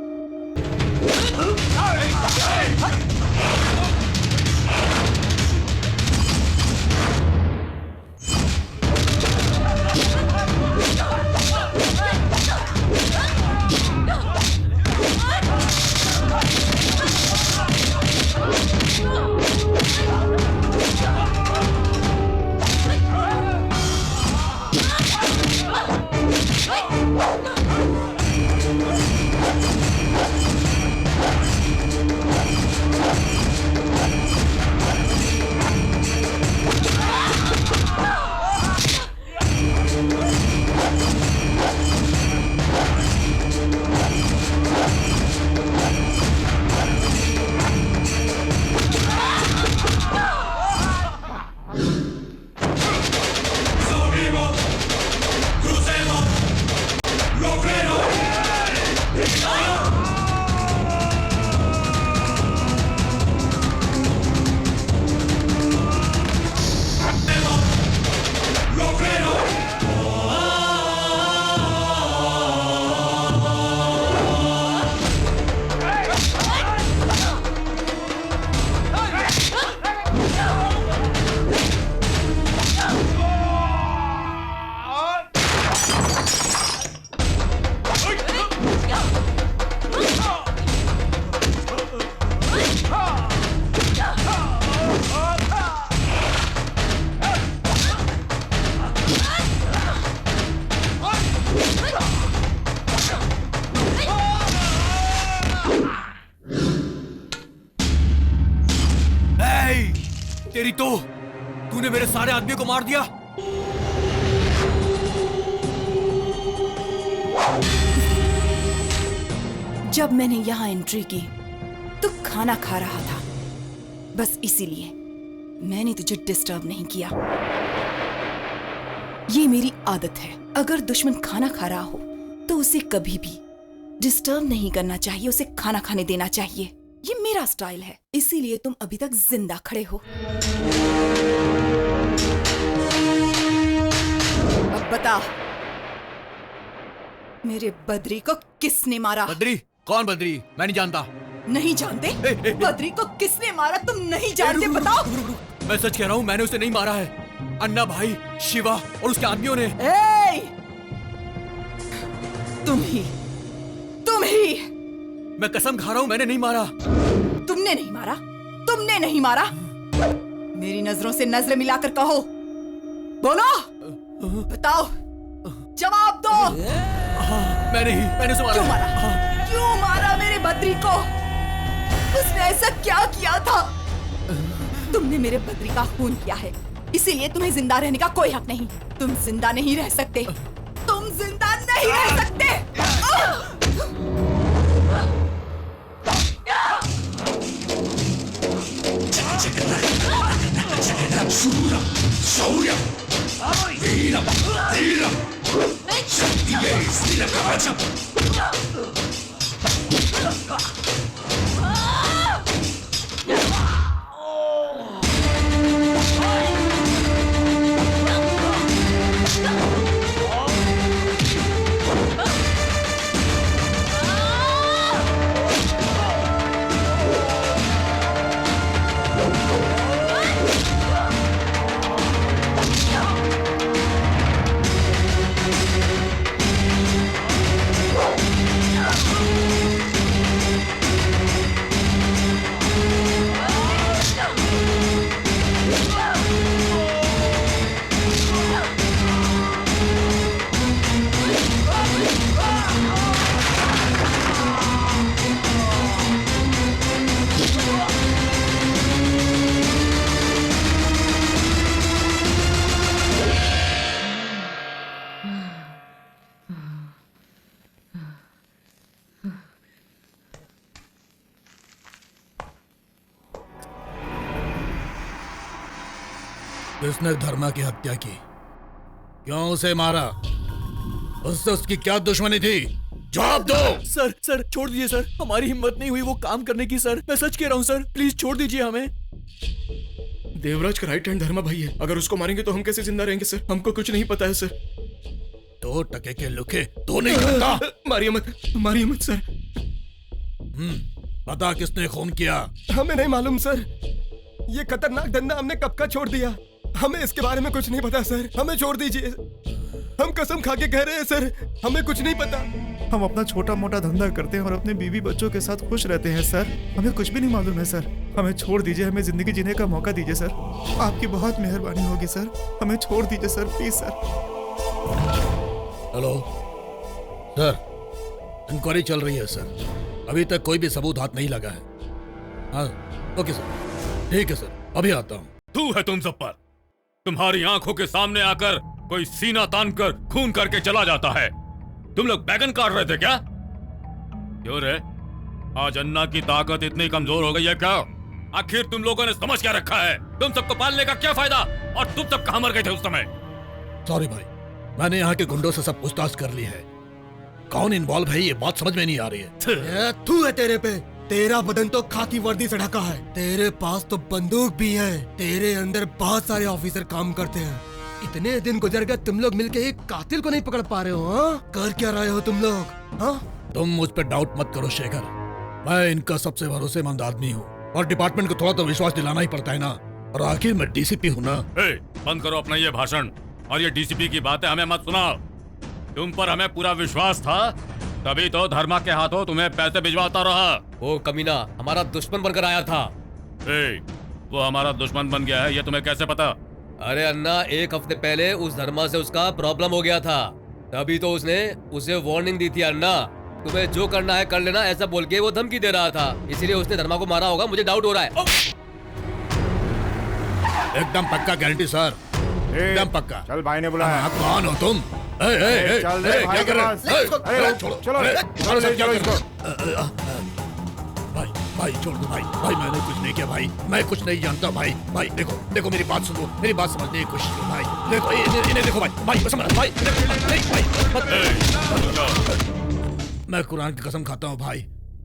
तेरी तो तूने मेरे सारे आदमियों को मार दिया। जब मैंने यहाँ एंट्री की तो खाना खा रहा था, बस इसीलिए मैंने तुझे डिस्टर्ब नहीं किया। ये मेरी आदत है, अगर दुश्मन खाना खा रहा हो तो उसे कभी भी डिस्टर्ब नहीं करना चाहिए, उसे खाना खाने देना चाहिए। ये मेरा स्टाइल है, इसीलिए तुम अभी तक जिंदा खड़े हो। अब बता, मेरे बद्री को किसने मारा? बद्री? कौन बद्री? मैं नहीं जानता। नहीं जानते? बद्री को किसने मारा तुम नहीं जानते? बताओ। मैं सच कह रहा हूँ, मैंने उसे नहीं मारा है। अन्ना भाई, शिवा और उसके आदमियों ने। तुम ही मैं कसम खा रहा हूँ, मैंने नहीं मारा। तुमने नहीं मारा? तुमने नहीं मारा? मेरी नजरों से नजरें मिलाकर कहो, बोलो, बताओ, जवाब दो। मैंने उसे मारा। क्यों मारा? क्यों मारा मेरे बद्री को? उसने ऐसा क्या किया था? तुमने मेरे बद्री का खून किया है, इसीलिए तुम्हें जिंदा रहने का कोई हक नहीं। तुम जिंदा नहीं रह सकते, तुम जिंदा नहीं रह सकते। शूरम, शौर्यम, वीरम, धीरम, शक्तिये स्थिरकवचम। किसने धर्मा की हत्या की? क्यों उसे मारा? उससे उसकी क्या दुश्मनी थी? जवाब दो। सर छोड़ दीजिए सर, हमारी हिम्मत नहीं हुई वो काम करने की सर। मैं सच कह रहा हूँ सर, प्लीज छोड़ दीजिए हमें। देवराज का राइट हैंड धर्मा भाई है, अगर उसको मारेंगे तो हम कैसे जिंदा रहेंगे सर? हमको कुछ नहीं पता है सर। 2 टके के लुके तो नहीं करता। मारिए मत सर। पता किसने खून किया? हमें नहीं मालूम सर, ये खतरनाक धंधा हमने कब का छोड़ दिया। हमें इसके बारे में कुछ नहीं पता सर, हमें छोड़ दीजिए। हम कसम खा के कह रहे हैं सर, हमें कुछ नहीं पता। हम अपना छोटा मोटा धंधा करते हैं और अपने बीवी बच्चों के साथ खुश रहते हैं सर, हमें कुछ भी नहीं मालूम है सर। हमें छोड़ दीजिए, हमें जिंदगी जीने का मौका दीजिए सर। आपकी बहुत मेहरबानी होगी सर, हमें छोड़ दीजिए sir, please sir. Hello sir, inquiry चल रही है सर, अभी तक कोई भी सबूत हाथ नहीं लगा है। हाँ ओके सर, ठीक है सर, अभी आता हूँ। तू है तुम सब पर, तुम्हारी आंखों के सामने आकर कोई सीना तान कर खून करके चला जाता है। तुम लोग बैगन काट रहे थे क्या? क्यों रे, आज अन्ना की ताकत इतनी कमजोर हो गई है क्या? आखिर तुम लोगों ने समझ क्या रखा है? तुम सबको पालने का क्या फायदा? और तुम सब कहां मर गए थे उस समय? सॉरी भाई, मैंने यहाँ के गुंडों से सब पूछताछ कर ली है। कौन इन्वॉल्व है ये बात समझ में नहीं आ रही है। तू है तेरे पे, तेरा बदन तो खाकी वर्दी से ढका है, तेरे पास तो बंदूक भी है, तेरे अंदर बहुत सारे ऑफिसर काम करते हैं। इतने दिन गुजर गए, तुम लोग मिलके एक कातिल को नहीं पकड़ पा रहे हो। हाँ? कर क्या रहे हो तुम लोग? हाँ? तुम मुझ पे डाउट मत करो शेखर, मैं इनका सबसे भरोसेमंद आदमी हूँ और डिपार्टमेंट को थोड़ा तो विश्वास दिलाना ही पड़ता है ना। और आखिर मैं डीसीपी हूँ ना। बंद करो अपना ये भाषण और ये डीसीपी की बातें हमें मत सुनाओ। तुम पर हमें पूरा विश्वास था, तभी तो धर्मा के हाथों तुम्हें पैसे भिजवाता रहा। वो कमीना हमारा दुश्मन बनकर आया था। वो हमारा दुश्मन बन गया है, ये तुम्हें कैसे पता? अरे अन्ना, 1 हफ्ते पहले उस धर्मा से उसका प्रॉब्लम हो गया था, तभी तो उसने उसे वार्निंग दी थी। अन्ना, तुम्हें जो करना है कर लेना, ऐसा बोल के वो धमकी दे रहा था, इसीलिए उसने धर्मा को मारा होगा, मुझे डाउट हो रहा है। एकदम पक्का गारंटी सर, एकदम पक्का। चल भाई ने बुलाया। कौन हो तुम? चल रे भाई के पास। अरे छोड़ो, चलो ले चलो इसको। भाई छोड़ दो भाई, भाई मैंने कुछ नहीं किया भाई, मैं कुछ नहीं जानता भाई। भाई देखो देखो मेरी बात सुनो, मेरी बात समझने की कोशिश करो भाई। देखो इन्हें देखो भाई, भाई समझ भाई, मैं कुरान की कसम खाता हूँ भाई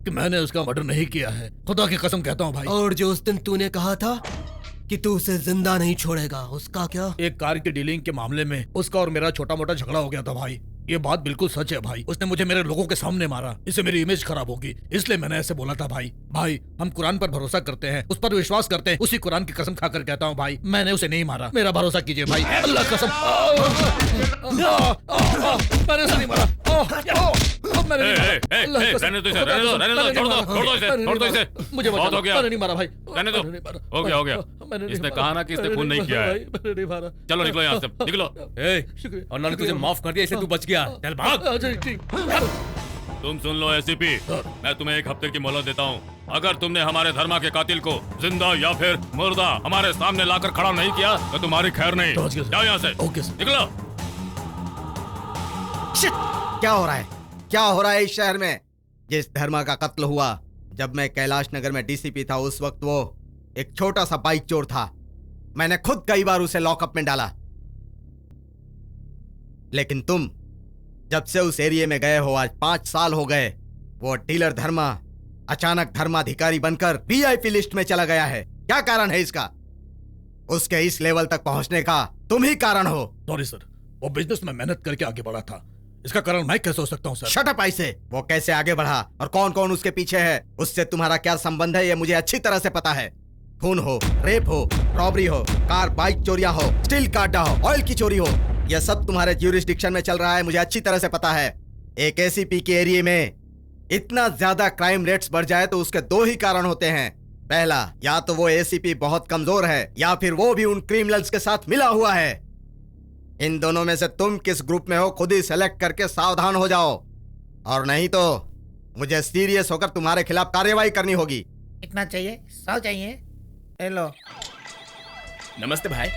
कि मैंने उसका मर्डर नहीं किया है, खुदा की कसम कहता हूँ भाई। और जो उस दिन तूने कहा था कि तू उसे जिंदा नहीं छोड़ेगा, उसका क्या? एक कार की डीलिंग के मामले में उसका और मेरा छोटा मोटा झगड़ा हो गया था भाई। ये बात बिल्कुल सच है भाई, उसने मुझे मेरे लोगों के सामने मारा, इससे मेरी इमेज खराब होगी, इसलिए मैंने ऐसे बोला था भाई। भाई हम कुरान पर भरोसा करते हैं, उस पर विश्वास करते हैं, उसी कुरान की कसम खाकर कहता हूँ भाई, मैंने उसे नहीं मारा, मेरा भरोसा कीजिए भाई, अल्लाह की कसम। मैंने उसे नहीं मारा, मुझे बहुत हो गया, मैंने नहीं मारा भाई, रहने दो, हो गया हो गया। इसने कहा ना कि इसने खून नहीं किया है। चलो निकलो यहाँ से, निकलो। और तुझे माफ कर दिया इसलिए तू बच गया, चल भाग। तुम सुन लो एसीपी, मैं तुम्हें 1 हफ्ते की मोहलत देता हूँ। अगर तुमने हमारे धर्मा के कातिल को जिंदा या फिर मुर्दा हमारे सामने लाकर खड़ा नहीं किया तो तुम्हारी खैर नहीं। जाओ यहाँ से, निकलो। क्या हो रहा है, क्या हो रहा है इस शहर में? जिस धर्मा का कत्ल हुआ जब मैं कैलाश नगर में डीसीपी था, उस वक्त वो एक छोटा सा बाइक चोर था। मैंने खुद कई बार उसे लॉकअप में डाला, लेकिन तुम जब से उस एरिया में गए हो, आज 5 साल हो गए, वो डीलर धर्मा अचानक धर्माधिकारी बनकर वीआईपी लिस्ट में चला गया है। क्या कारण है इसका? उसके इस लेवल तक पहुंचने का तुम ही कारण हो। सॉरी सर, वो बिजनेस में मेहनत करके आगे बढ़ा था, इसका कारण मैं कैसे हो सकता हूँ सर? शट अप ऐसे। वो कैसे आगे बढ़ा और कौन कौन उसके पीछे है, उससे तुम्हारा क्या संबंध है, ये मुझे अच्छी तरह से पता है। खून हो, रेप हो, रॉबरी हो, कार बाइक चोरियां हो, स्टील काटा हो, ऑयल की चोरी हो, यह सब तुम्हारे ज्यूरिसडिक्शन में चल रहा है, मुझे अच्छी तरह से पता है। एक एसीपी के एरिया में इतना ज्यादा क्राइम रेट्स बढ़ जाए तो उसके 2 ही कारण होते हैं। पहला, या तो वो एसीपी बहुत कमजोर है या फिर वो भी उन क्रिमिनल्स के साथ मिला हुआ है। इन दोनों में से तुम किस ग्रुप में हो, खुद ही सेलेक्ट करके सावधान हो जाओ, और नहीं तो मुझे सीरियस होकर तुम्हारे खिलाफ कार्रवाई करनी होगी। कितना चाहिए? 100 चाहिए? हेलो, नमस्ते भाई।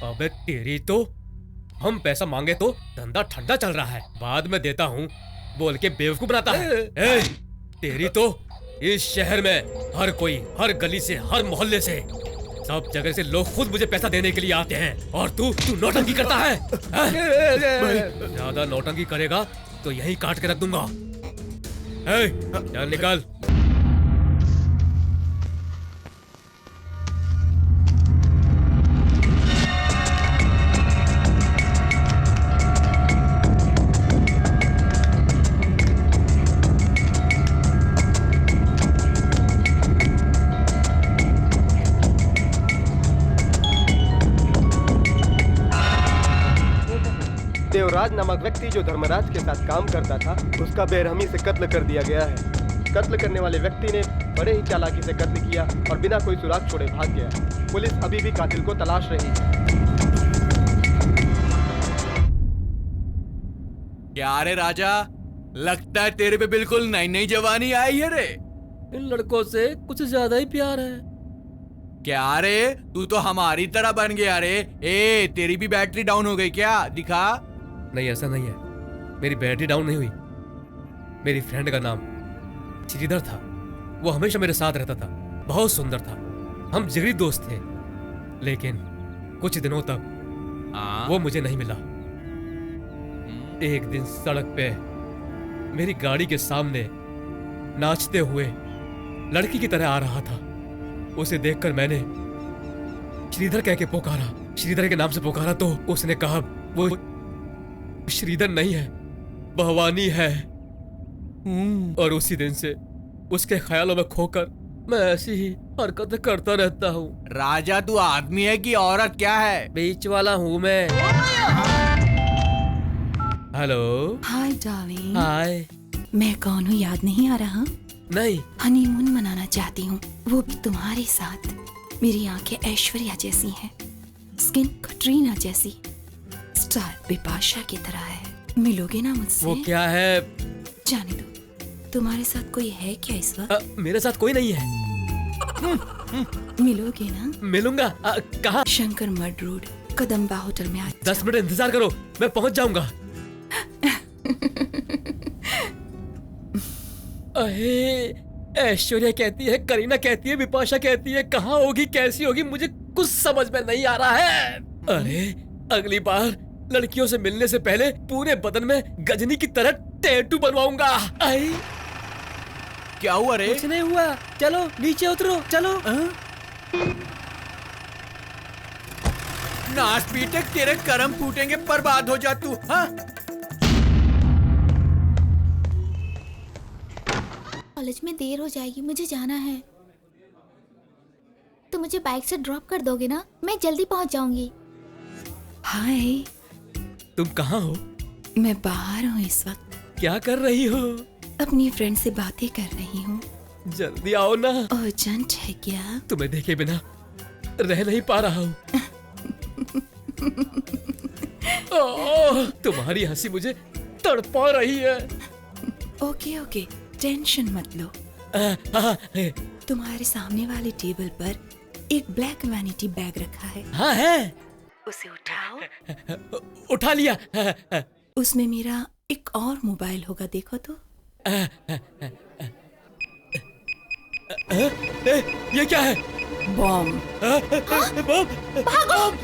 अबे तेरी तो, हम पैसा मांगे तो धंधा ठंडा चल रहा है, बाद में देता हूँ बोल के बेवकूफ बनाता है। तेरी तो इस शहर में हर कोई, हर गली से, हर मोहल्ले से, सब जगह से लोग खुद मुझे पैसा देने के लिए आते हैं, और तू नौटंकी करता है। ज्यादा नौटंकी करेगा तो यहीं काट के रख दूंगा। चल निकल। देवराज नामक व्यक्ति जो धर्मराज के साथ काम करता था, उसका बेरहमी से कत्ल कर दिया गया है। कत्ल करने वाले व्यक्ति ने बड़े ही चालाकी से कत्ल किया और बिना कोई सुराग छोड़े भाग गया। पुलिस अभी भी कातिल को तलाश रही है। क्या रे राजा, लगता है तेरे पे बिल्कुल नई नई जवानी आई है रे। इन लड़कों से कुछ ज्यादा ही प्यार है। क्या रे, तू तो हमारी तरह बन गया रे। ए, तेरी भी बैटरी डाउन हो गई क्या? दिखा। नहीं, ऐसा नहीं है, मेरी बैटरी डाउन नहीं हुई। मेरी फ्रेंड का नाम श्रीधर था, वो हमेशा मेरे साथ रहता था, बहुत सुंदर था, हम जिगरी दोस्त थे, लेकिन कुछ दिनों तक वो मुझे नहीं मिला। एक दिन सड़क पे मेरी गाड़ी के सामने नाचते हुए लड़की की तरह आ रहा था। उसे देखकर मैंने श्रीधर कह के पुकारा, श्रीधर के नाम से पुकारा, तो उसने कहा वो श्रीधर नहीं है, भवानी है। और उसी दिन से उसके ख्यालों में खोकर मैं ऐसी ही हरकतें करता रहता हूँ। राजा, तू आदमी है कि औरत? क्या है? बीच वाला हूँ मैं। हेलो। Hi darling. हाय। मैं कौन हूँ याद नहीं आ रहा? नहीं। हनीमून मनाना चाहती हूँ, वो भी तुम्हारे साथ। मेरी आंखें ऐश्वर्या जैसी हैं, स्किन कटरीना जैसी, स्टाइल बिपाशा की तरह है। मिलोगे ना मुझसे? वो क्या है? जाने दो। तुम्हारे साथ कोई है क्या इस वक्त? मेरे साथ कोई नहीं है। मिलोगे ना? मिलूंगा। कहाँ? Shankar mud road, Kadamba hotel में। आज 10 मिनट इंतजार करो, मैं पहुंच जाऊंगा। ऐश्वर्या कहती है, करीना कहती है, विपाशा कहती है, कहाँ होगी, कैसी होगी, मुझे कुछ समझ में नहीं आ रहा है। अरे अगली बार लड़कियों से मिलने से पहले पूरे बदन में गजनी की तरह टैटू बनवाऊंगा। क्या हुआ रे? कुछ नहीं हुआ, चलो नीचे उतरो, चलो। नाच पीटे, तेरे कर्म फूटेंगे, बर्बाद हो जा तू। हाँ? कॉलेज में देर हो जाएगी, मुझे जाना है। तो मुझे बाइक से ड्रॉप कर दोगे ना? मैं जल्दी पहुंच जाऊंगी। हाय, तुम कहाँ हो? मैं बाहर हूँ इस वक्त। क्या कर रही हो? अपनी फ्रेंड से बातें कर रही हूँ। जल्दी आओ ना। अर्जेंट है क्या? तुम्हें देखे बिना रह नहीं पा रहा हूँ। तुम्हारी हंसी मुझे तड़पा रही है। ओके ओके, टेंशन मत लो। तुम्हारे सामने वाले टेबल पर एक ब्लैक वैनिटी बैग रखा है। हाँ है। उसे उठाओ। उठा लिया। उसमें मेरा एक और मोबाइल होगा, देखो तो। ये क्या है? बॉम्ब। बॉम्ब।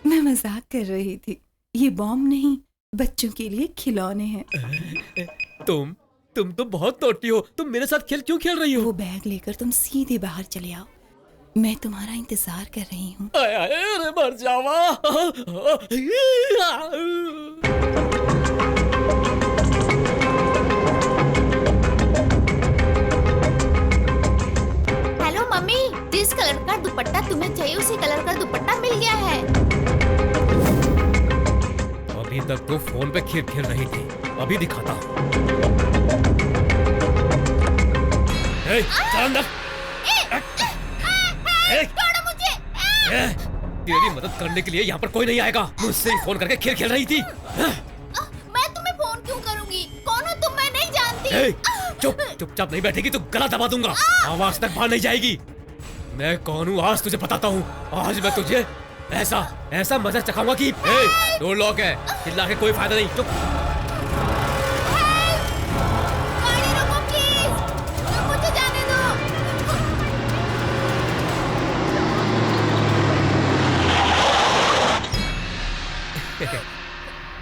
मैं मजाक कर रही थी। ये बॉम्ब नहीं, बच्चों के लिए खिलौने हैं। तुम तो बहुत टोटी हो। तुम मेरे साथ खेल क्यों खेल रही हो? वो बैग लेकर तुम सीधे बाहर चले आओ, मैं तुम्हारा इंतजार कर रही हूँ। अरे मर जावा। हेलो मम्मी, जिस कलर का दुपट्टा तुम्हें चाहिए उसी कलर का दुपट्टा मिल गया है। अभी तक तो फोन पे खेल खेल रही थी, अभी दिखाता हूँ। तेरी मदद करने के लिए यहाँ पर कोई नहीं आएगा। मुझसे ही फोन करके खेल खेल रही थी। मैं तुम्हें फोन क्यों करूंगी? कौन हो तुम? मैं नहीं जानती। चुपचाप नहीं बैठेगी तो गला दबा दूंगा, आवाज तक बाहर नहीं जाएगी। मैं कौन हूँ आज तुझे बताता हूँ। आज मैं तुझे ऐसा मजा चखाऊंगा कि डोर लॉक है, चिल्ला के कोई फायदा नहीं। चुप। गाड़ी रोको प्लीज, मुझे जाने दो।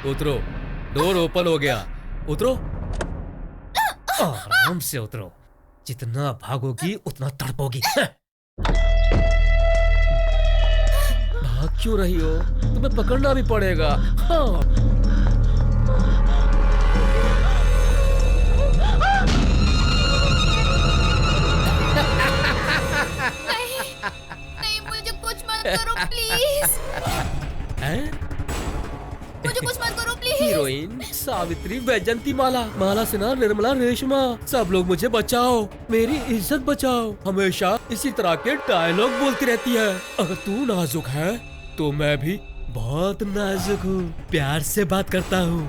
उतरो, डोर ओपन हो गया। उतरो, आराम से उतरो। जितना भागोगी उतना तड़पोगी। भाग क्यों रही हो? तुम्हें पकड़ना भी पड़ेगा। हाँ। नहीं, मुझे कुछ मत करो प्लीज। मुझे कुछ मत करो प्लीज। हीरोइन सावित्री, वैजंती, माला सिन्हा, निर्मला, रेशमा, सब लोग मुझे बचाओ, मेरी इज्जत बचाओ। हमेशा इसी तरह के डायलॉग बोलती रहती है। अगर तू नाजुक है तो मैं भी बहुत नाजुक हूँ। प्यार से बात करता हूँ,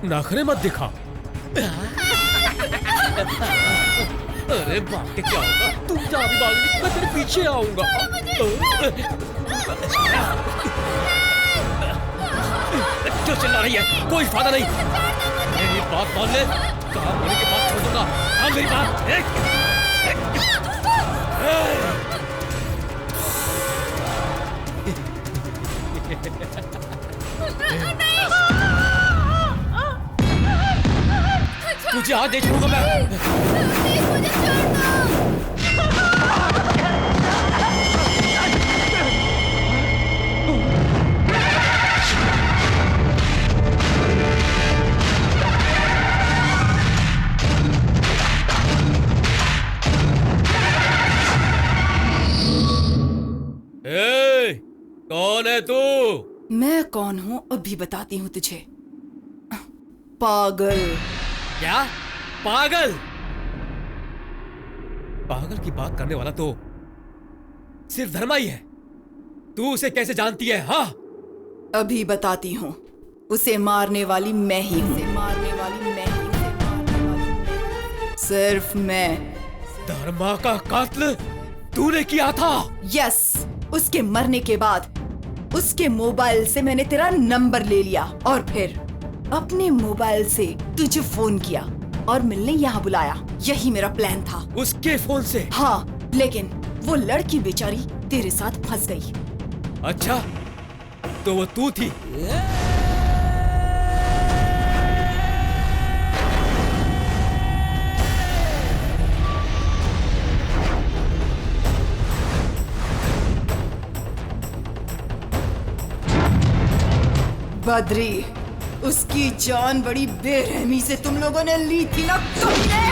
नखरे मत दिखा। अरे भाग के क्या होगा? तुम जहाँ भी भागेगी मैं तेरे पीछे आऊंगा। क्यों चिल्ला रही है? कोई फायदा नहीं। मेरी बात मान ले, काम होने के बाद छोड़ दूंगा। हाँ मेरी बात। तुझे आज देख लूंगा मैं। कौन है तू? मैं कौन हूँ अभी बताती हूँ तुझे। पागल। क्या? पागल? पागल की बात करने वाला तो सिर्फ धर्मा ही है। तू उसे कैसे जानती है? हाँ, अभी बताती हूँ। उसे मारने वाली मैं ही हूँ। मारने वाली मैं ही हूँ। सिर्फ मैं। धर्मा का कत्ल तूने किया था? यस, उसके मरने के बाद उसके मोबाइल से मैंने तेरा नंबर ले लिया और फिर अपने मोबाइल से तुझे फोन किया और मिलने यहाँ बुलाया। यही मेरा प्लान था। उसके फोन से? हाँ, लेकिन वो लड़की बेचारी तेरे साथ फंस गई। अच्छा, तो वो तू थी? बद्री, उसकी जान बड़ी बेरहमी से तुम लोगों ने ली थी ना तुमने।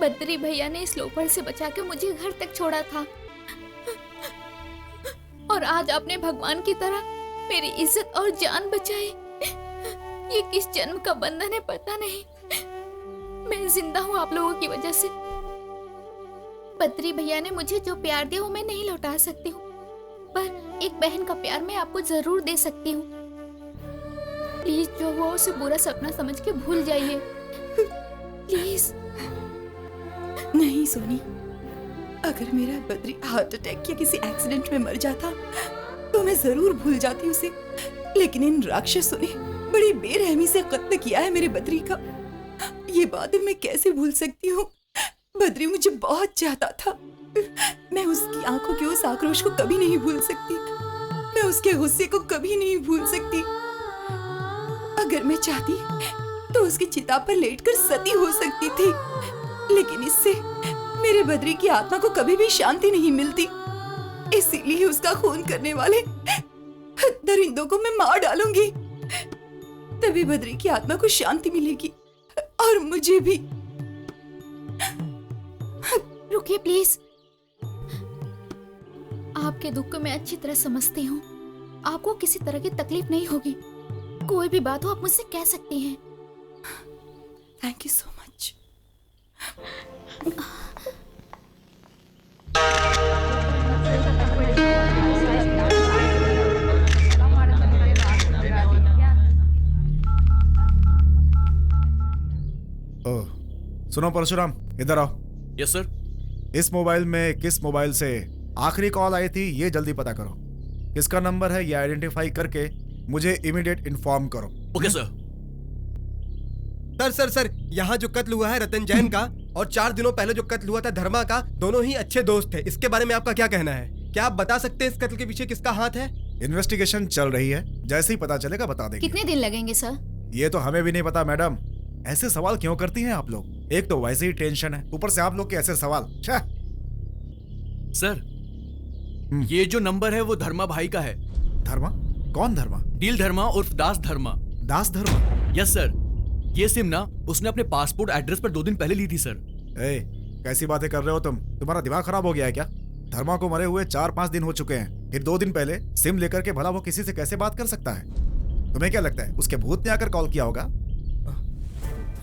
बद्री भैया ने इस लोफर से बचा के मुझे घर तक छोड़ा था और आज आपने भगवान की तरह मेरी इज्जत और जान बचाई। ये किस जन्म का बंधन है पता नहीं। मैं जिंदा हूँ आप लोगों की वजह से। बद्री भैया ने मुझे जो प्यार दिया वो मैं नहीं लौटा सकती हूँ, पर एक बहन का प्यार मैं आपको जरूर दे सकती हूँ। प्लीज जो हुआ उसे बुरा सपना समझ के भूल जाइए, प्लीज। नहीं सोनी, अगर मेरा बद्री हार्ट अटैक या किसी एक्सीडेंट में मर जाता तो मैं जरूर भूल जाती उसे, लेकिन इन राक्षसों ने बड़ी बेरहमी से कत्ल किया है मेरे बद्री का। ये बातें मैं कैसे भूल सकती हूँ? बद्री मुझे बहुत चाहता था। मैं उसकी आंखों के उस आक्रोश को कभी नहीं भूल सकती, मैं उसके गुस्से को कभी नहीं भूल सकती। अगर मैं चाहती तो उसकी चिता पर लेटकर सती हो सकती थी, लेकिन इससे मेरे बद्री की आत्मा को कभी भी शांति नहीं मिलती। इसीलिए उसका खून करने वाले दरिंदों को मैं मार डालूंगी, तभी बद्री की आत्मा को शांति मिलेगी और मुझे भी। रुकिए प्लीज, आपके दुख को मैं अच्छी तरह समझती हूँ। आपको किसी तरह की तकलीफ नहीं होगी। कोई भी बात हो आप मुझसे कह सकती हैं। Thank you so much. Oh, सुनो परशुराम, इधर आओ। Yes sir. इस मोबाइल में किस मोबाइल से आखिरी कॉल आई थी ये जल्दी पता करो। किसका नंबर है ये आइडेंटिफाई करके मुझे इमीडिएट इन्फॉर्म करो। Okay sir. सर, यहाँ जो कत्ल हुआ है रतन जैन का और 4 दिनों पहले जो कत्ल हुआ था धर्मा का, दोनों ही अच्छे दोस्त थे। इसके बारे में आपका क्या कहना है? क्या आप बता सकते हैं इस कत्ल के पीछे किसका हाथ है? इन्वेस्टिगेशन चल रही है, जैसे ही पता चलेगा बता देंगे। कितने दिन लगेंगे सर? ये तो हमें भी नहीं पता मैडम। ऐसे सवाल क्यों करती हैं आप लोग? एक तो वैसे ही टेंशन है, ऊपर से आप लोग के ऐसे सवाल। सर, ये जो नंबर है वो धर्मा भाई का है। धर्मा? कौन धर्मा? डील धर्मा उर्फ दास धर्मा। दास धर्मा? Yes sir. ये सिम ना उसने अपने पासपोर्ट एड्रेस पर 2 दिन पहले ली थी सर। कैसी बातें कर रहे हो तुम? तुम्हारा दिमाग खराब हो गया है क्या? धर्मा को मरे हुए 4-5 दिन हो चुके हैं, फिर 2 दिन पहले सिम लेकर के भला वो किसी से कैसे बात कर सकता है? तुम्हें क्या लगता है उसके भूत ने आकर कॉल किया होगा?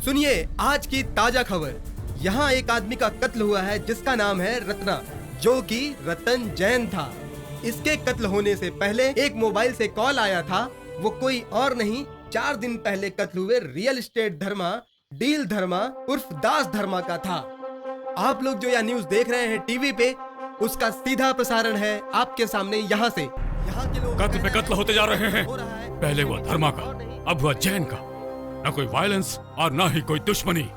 सुनिए आज की ताजा खबर। यहाँ एक आदमी का कत्ल हुआ है जिसका नाम है रत्ना, जो कि रतन जैन था। इसके कत्ल होने से पहले एक मोबाइल से कॉल आया था। वो कोई और नहीं, 4 दिन पहले कत्ल हुए रियल एस्टेट धर्मा, डील धर्मा उर्फ दास धर्मा का था। आप लोग जो यह न्यूज देख रहे हैं टीवी पे, उसका सीधा प्रसारण है आपके सामने यहाँ से। यहाँ के लोग कत्ल पे कत्ल होते जा रहे हैं। पहले हुआ धर्मा का, अब हुआ जैन का। न कोई वायलेंस और न ही कोई दुश्मनी।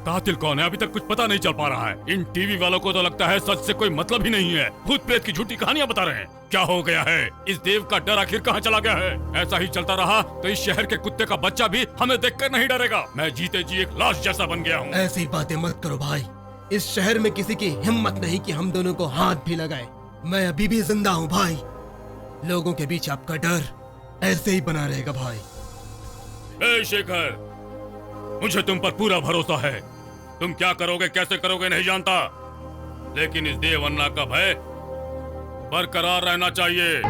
कातिल कौन है अभी तक कुछ पता नहीं चल पा रहा है। इन टीवी वालों को तो लगता है सच से कोई मतलब ही नहीं है, भूत प्रेत की झूठी कहानियां बता रहे हैं। क्या हो गया है? इस देव का डर आखिर कहाँ चला गया है? ऐसा ही चलता रहा तो इस शहर के कुत्ते का बच्चा भी हमें देखकर नहीं डरेगा। मैं जीते जी एक लाश जैसा बन गया हूँ। ऐसी बातें मत करो भाई। इस शहर में किसी की हिम्मत नहीं कि हम दोनों को हाथ भी लगाए। मैं अभी भी जिंदा हूँ भाई। लोगों के बीच आपका डर ऐसे ही बना रहेगा भाई। ए शेखर, मुझे तुम पर पूरा भरोसा है। तुम क्या करोगे कैसे करोगे नहीं जानता, लेकिन इस देव अन्ना का भय बरकरार रहना चाहिए।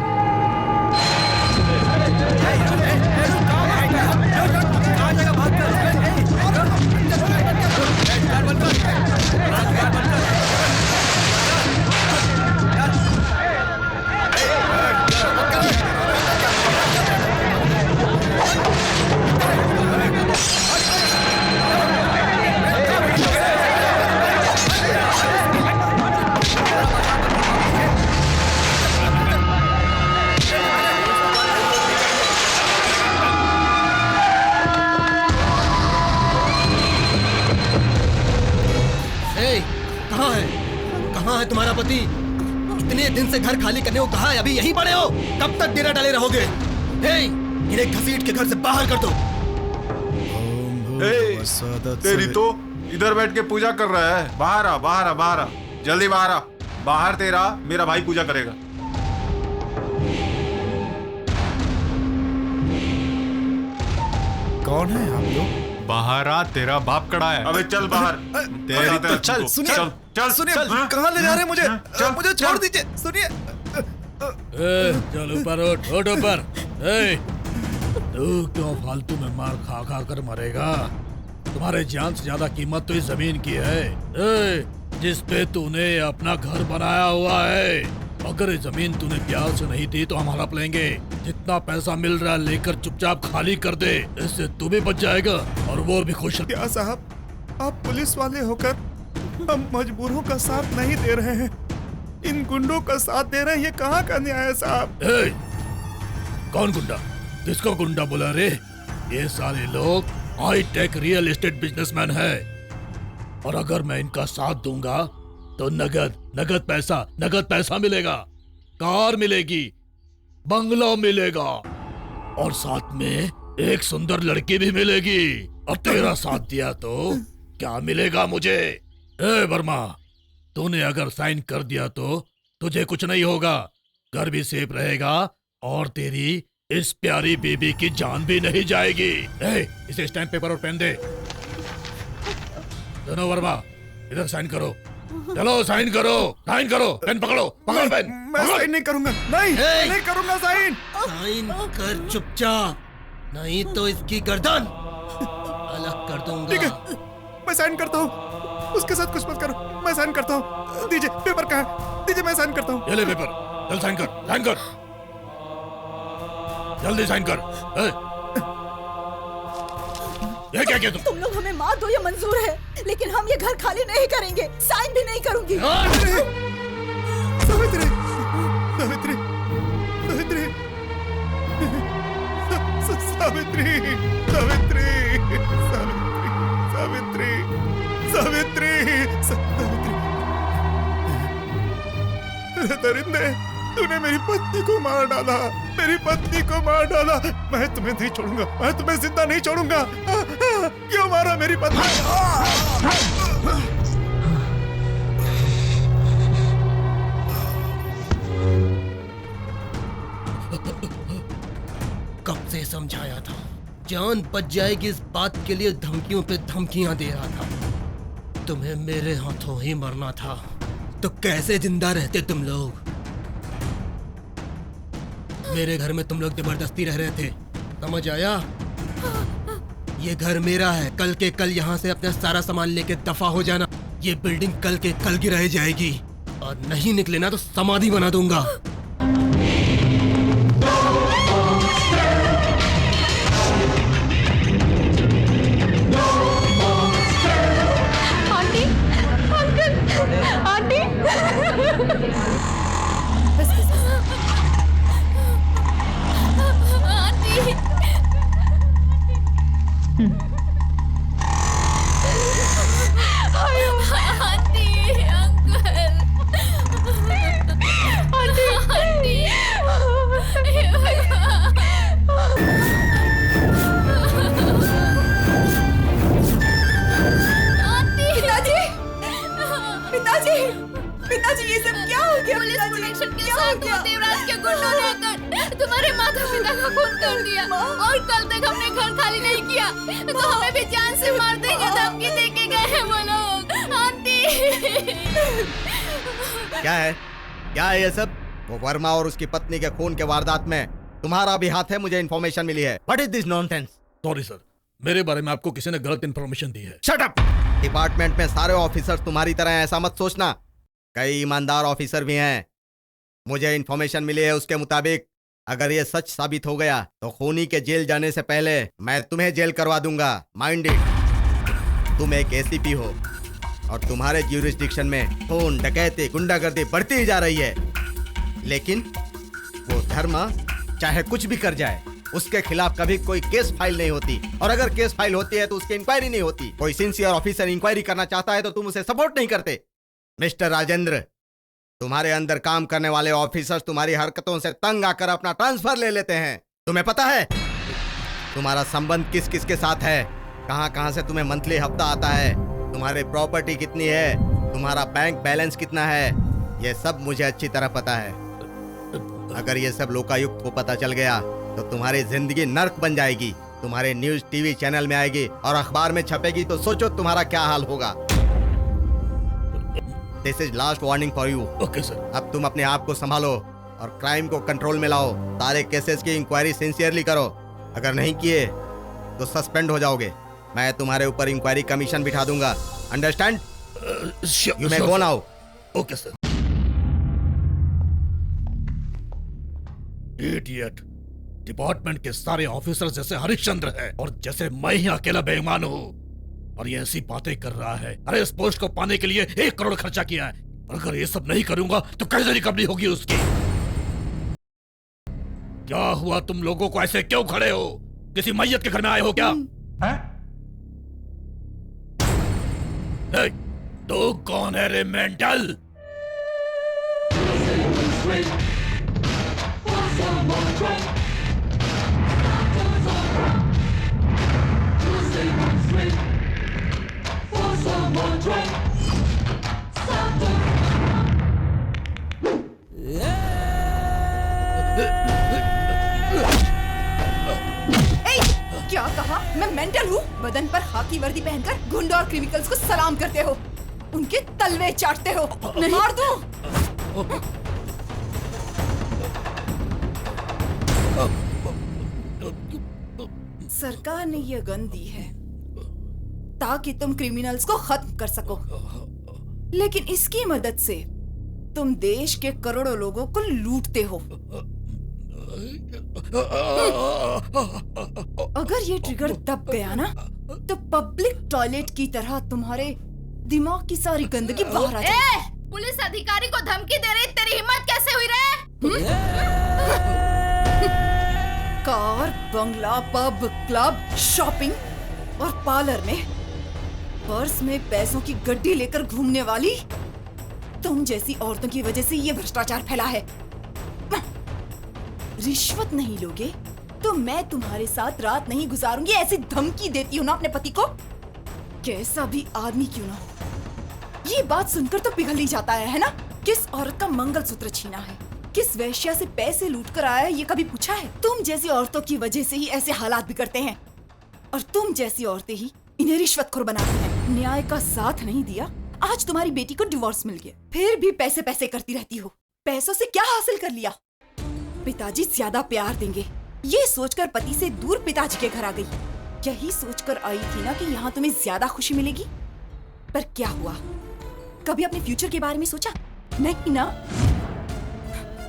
कहाँ है तुम्हारा पति? इतने दिन से घर खाली करने को कहा है, अभी यहीं पड़े हो? कब तक डेरा डाले रहोगे? इन्हें घसीट के घर से बाहर कर दो। तेरी तो इधर बैठ के पूजा कर रहा है। बाहर आ, बाहर आ, बाहर आ, जल्दी बाहर आ। बाहर तेरा मेरा भाई पूजा करेगा। कौन है आप लोग? बाहर आ, तेरा बाप कड़ा है। अबे चल बाहर। तेरी तो चल सुनिए, चल सुनिए, कहाँ ले जा रहे हैं मुझे? मुझे छोड़ दीजिए। सुनिए, चल ऊपर उठ ऊपर। तू क्यों फालतू में मार खा खा कर मरेगा? तुम्हारे जान से ज्यादा कीमत तो इस जमीन की है जिस पे तूने अपना घर बनाया हुआ है। अगर ये जमीन तूने प्यार से नहीं दी तो हम हड़प लेंगे। जितना पैसा मिल रहा है लेकर चुपचाप खाली कर दे, इससे तू भी बच जाएगा और वो भी खुश। क्या साहब, आप पुलिस वाले होकर हम मजबूरों का साथ नहीं दे रहे हैं, इन गुंडों का साथ दे रहे हैं। ये कहाँ का न्याय है साहब? कौन गुंडा? किसको गुंडा बोला रे? ये सारे लोग high tech real estate businessman है, और अगर मैं इनका साथ दूंगा तो नगद पैसा मिलेगा, कार मिलेगी, बंगला मिलेगा, और साथ में एक सुंदर लड़की भी मिलेगी। और तेरा साथ दिया तो क्या मिलेगा मुझे? ए वर्मा, तूने अगर साइन कर दिया तो तुझे कुछ नहीं होगा, घर भी सेफ रहेगा, और तेरी इस प्यारी बीबी की जान भी नहीं जाएगी। इसे स्टैम्प पेपर और पेन दे। दोनों वर्मा, इधर साइन करो। चलो साइन करो, पेन पकड़ो पेन। मैं साइन नहीं करूंगा, नहीं करूंगा साइन। साइन कर चुपचाप, नहीं तो इसकी गर्दन अलग कर दूंगा। ठीक है, मैं साइन करता हूँ, उसके साथ कुछ मत करो, मैं साइन करता हूँ। दीजिए पेपर कहाँ है? दीजिए, मैं साइन करता हूँ। ये ले पेपर, चल साइन कर, जल्दी साइन कर। ये क्या किया तुम लोग हमें मार दो, ये मंजूर है, लेकिन हम ये घर खाली नहीं करेंगे, साइन भी नहीं करूंगी। सावित्री, सावित्री, सावित्री, सावित्री, सावित्री, सावित्री, सावित्री, सावित्री। दरिंदे, तूने मेरी पत्नी को मार डाला, मेरी पत्नी को मार डाला। मैं तुम्हें नहीं छोड़ूंगा, मैं तुम्हें जिंदा नहीं छोड़ूंगा। क्यों मारा मेरी पत्नी? कब से समझाया था, जान बच जाएगी इस बात के लिए धमकियों पे धमकियां दे रहा था। तुम्हें मेरे हाथों ही मरना था, तो कैसे जिंदा रहते तुम लोग? मेरे घर में तुम लोग जबरदस्ती रह रहे थे, समझ आया? ये घर मेरा है, कल के कल यहाँ से अपना सारा सामान लेके दफा हो जाना। ये बिल्डिंग कल के कल गिराई जाएगी, और नहीं निकले ना तो समाधि बना दूंगा। Aunty, uncle, aunty. पिताजी, ये सब क्या हो गया? पुलिस प्रोटेक्शन के साथ देवराज के गुंडों ने आकर तुम्हारे माता पिता का खून कर दिया, और कल तक हमने घर खाली नहीं किया, तो हमें भी जान से मार देंगे धमकी देके गए हैं वो लोग। आंटी, क्या है ये सब? वो वर्मा और उसकी पत्नी के खून के वारदात में तुम्हारा भी हाथ है, मुझे इन्फॉर्मेशन मिली है। What is this nonsense? Sorry sir, मेरे बारे में आपको किसी ने गलत इन्फॉर्मेशन दी है। Shut up! डिपार्टमेंट में सारे ऑफिसर्स तुम्हारी तरह हैं, ऐसा मत सोचना। कई ईमानदार ऑफिसर भी हैं। मुझे इन्फॉर्मेशन मिली है, उसके मुताबिक अगर ये सच साबित हो गया तो खूनी के जेल जाने से पहले मैं तुम्हें जेल करवा दूंगा। Mind it. तुम एक एसीपी हो, और तुम्हारे ज्यूरिसडिक्शन में खून, डकैती, गुंडागर्दी बढ़ती ही जा रही है। लेकिन वो धर्मा चाहे कुछ भी कर जाए, उसके खिलाफ कभी कोई केस फाइल नहीं होती, और अगर केस फाइल होती है तो उसकी इंक्वायरी नहीं होती। कोई सिंसियर ऑफिसर इंक्वायरी करना चाहता है तो तुम उसे सपोर्ट नहीं करते। मिस्टर राजेंद्र, तुम्हारे अंदर काम करने वाले ऑफिसर्स तुम्हारी हरकतों से तंग आकर अपना ट्रांसफर ले लेते हैं। तुम्हें पता है तुम्हारा संबंध किस किस के साथ है, कहां कहां से तुम्हें मंथली हफ्ता आता है, तुम्हारी प्रॉपर्टी कितनी है, तुम्हारा बैंक बैलेंस कितना है, ये सब मुझे अच्छी तरह पता है। अगर ये सब लोकायुक्त को पता चल गया तो तुम्हारी जिंदगी नर्क बन जाएगी। तुम्हारे न्यूज टीवी चैनल में आएगी और अखबार में छपेगी, तो सोचो तुम्हारा क्या हाल होगा। This is last warning for you. Okay sir. अब तुम अपने आप को संभालो और क्राइम को कंट्रोल में लाओ। सारे केसेस की इंक्वायरी सिंसियरली करो, अगर नहीं किए तो सस्पेंड हो जाओगे। मैं तुम्हारे ऊपर इंक्वायरी कमीशन बिठा दूंगा। Understand? You may go now. Okay sir. Idiot, department के सारे ऑफिसर जैसे हरिश्चंद्र हैं, और जैसे मैं ही अकेला बेईमान हूँ। और ये ऐसी बातें कर रहा है। अरे इस पोस्ट को पाने के लिए 1 करोड़ खर्चा किया है। अगर ये सब नहीं करूंगा तो कैसे रिकवरी होगी उसकी? क्या हुआ, तुम लोगों को ऐसे क्यों खड़े हो? किसी मैयत के घर में आए हो क्या? ए, तू कौन है रे मेंटल? क्या कहा? मैं मेंटल हूँ? बदन पर खाकी वर्दी पहनकर गुंडा और क्रिमिनल्स को सलाम करते हो, उनके तलवे चाटते हो। मार दूं? सरकार ने ये गन दी है ताकि तुम क्रिमिनल्स को खत्म कर सको, लेकिन इसकी मदद से तुम देश के करोड़ों लोगों को लूटते हो। अगर ये ट्रिगर दब गया ना तो पब्लिक टॉयलेट की तरह तुम्हारे दिमाग की सारी गंदगी बाहर आ जाएगी। पुलिस अधिकारी को धमकी दे रही, तेरी हिम्मत कैसे हुई रे? कार, बंगला, पब, क्लब, शॉपिंग और पार्लर में पर्स में पैसों की गड्डी लेकर घूमने वाली तुम जैसी औरतों की वजह से ये भ्रष्टाचार फैला है। रिश्वत नहीं लोगे तो मैं तुम्हारे साथ रात नहीं गुजारूंगी, ऐसी धमकी देती हूँ ना अपने पति को, कैसा भी आदमी क्यों ना हो। ये बात सुनकर तो पिघल ही जाता है ना? किस औरत का मंगलसूत्र छीना है, किस वेश्या से पैसे लूट कर आया है, ये कभी पूछा है? तुम जैसी औरतों की वजह से ही ऐसे हालात बिगड़ते हैं और तुम जैसी औरतें ही इन्हें रिश्वतखोर बनाती हैं। न्याय का साथ नहीं दिया, आज तुम्हारी बेटी को डिवोर्स मिल गया, फिर भी पैसे पैसे करती रहती हो। पैसों से क्या हासिल कर लिया? पिताजी ज्यादा प्यार देंगे, ये सोचकर पति से दूर पिताजी के घर आ गई। यही सोचकर आई थी ना कि यहाँ तुम्हें ज्यादा खुशी मिलेगी, पर क्या हुआ? कभी अपने फ्यूचर के बारे में सोचा? नहीं ना।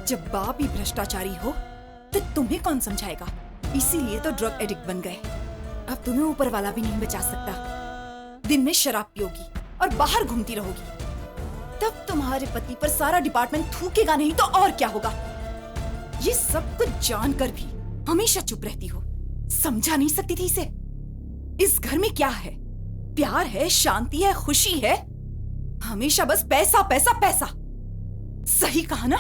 जब बाप ही भ्रष्टाचारी हो तो तुम्हें कौन समझाएगा? इसीलिए तो ड्रग एडिक्ट बन गए। अब तुम्हें ऊपर वाला भी नहीं बचा सकता। दिन में शराब पियोगी और बाहर घूमती रहोगी, तब तुम्हारे पति पर सारा डिपार्टमेंट थूकेगा नहीं तो और क्या होगा? ये सब कुछ जानकर भी हमेशा चुप रहती हो, समझा नहीं सकती थी इसे? इस घर में क्या है? प्यार है, शांति है, खुशी है? हमेशा बस पैसा पैसा पैसा। सही कहा ना?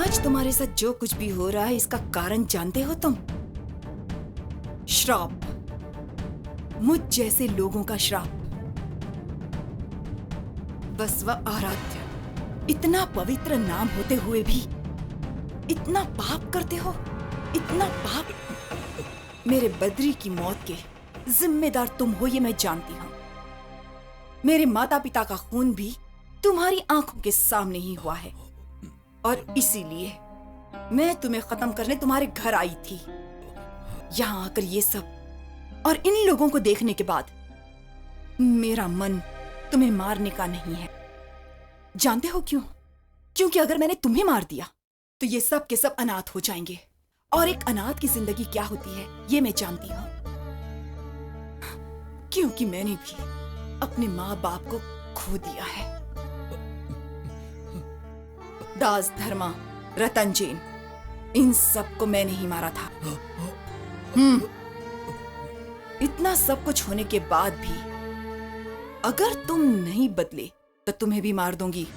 आज तुम्हारे साथ जो कुछ भी हो रहा है इसका कारण जानते हो तुम? श्राप, मुझ जैसे लोगों का श्राप। बसवा आराध्य, इतना पवित्र नाम होते हुए भी इतना पाप करते हो, इतना पाप। मेरे बद्री की मौत के जिम्मेदार तुम हो, ये मैं जानती हूं। मेरे माता पिता का खून भी तुम्हारी आंखों के सामने ही हुआ है और इसीलिए मैं तुम्हें खत्म करने तुम्हारे घर आई थी। यहां आकर ये सब और इन लोगों को देखने के बाद मेरा मन तुम्हें मारने का नहीं है। जानते हो क्यों? क्योंकि अगर मैंने तुम्हें मार दिया तो ये सब के सब अनाथ हो जाएंगे, और एक अनाथ की जिंदगी क्या होती है ये मैं जानती हूं, क्योंकि मैंने भी अपने माँ बाप को खो दिया है। दास धर्मा, रतन जैन, इन सबको मैंने ही मारा था। इतना सब कुछ होने के बाद भी अगर तुम नहीं बदले तो तुम्हें भी मार दूंगी।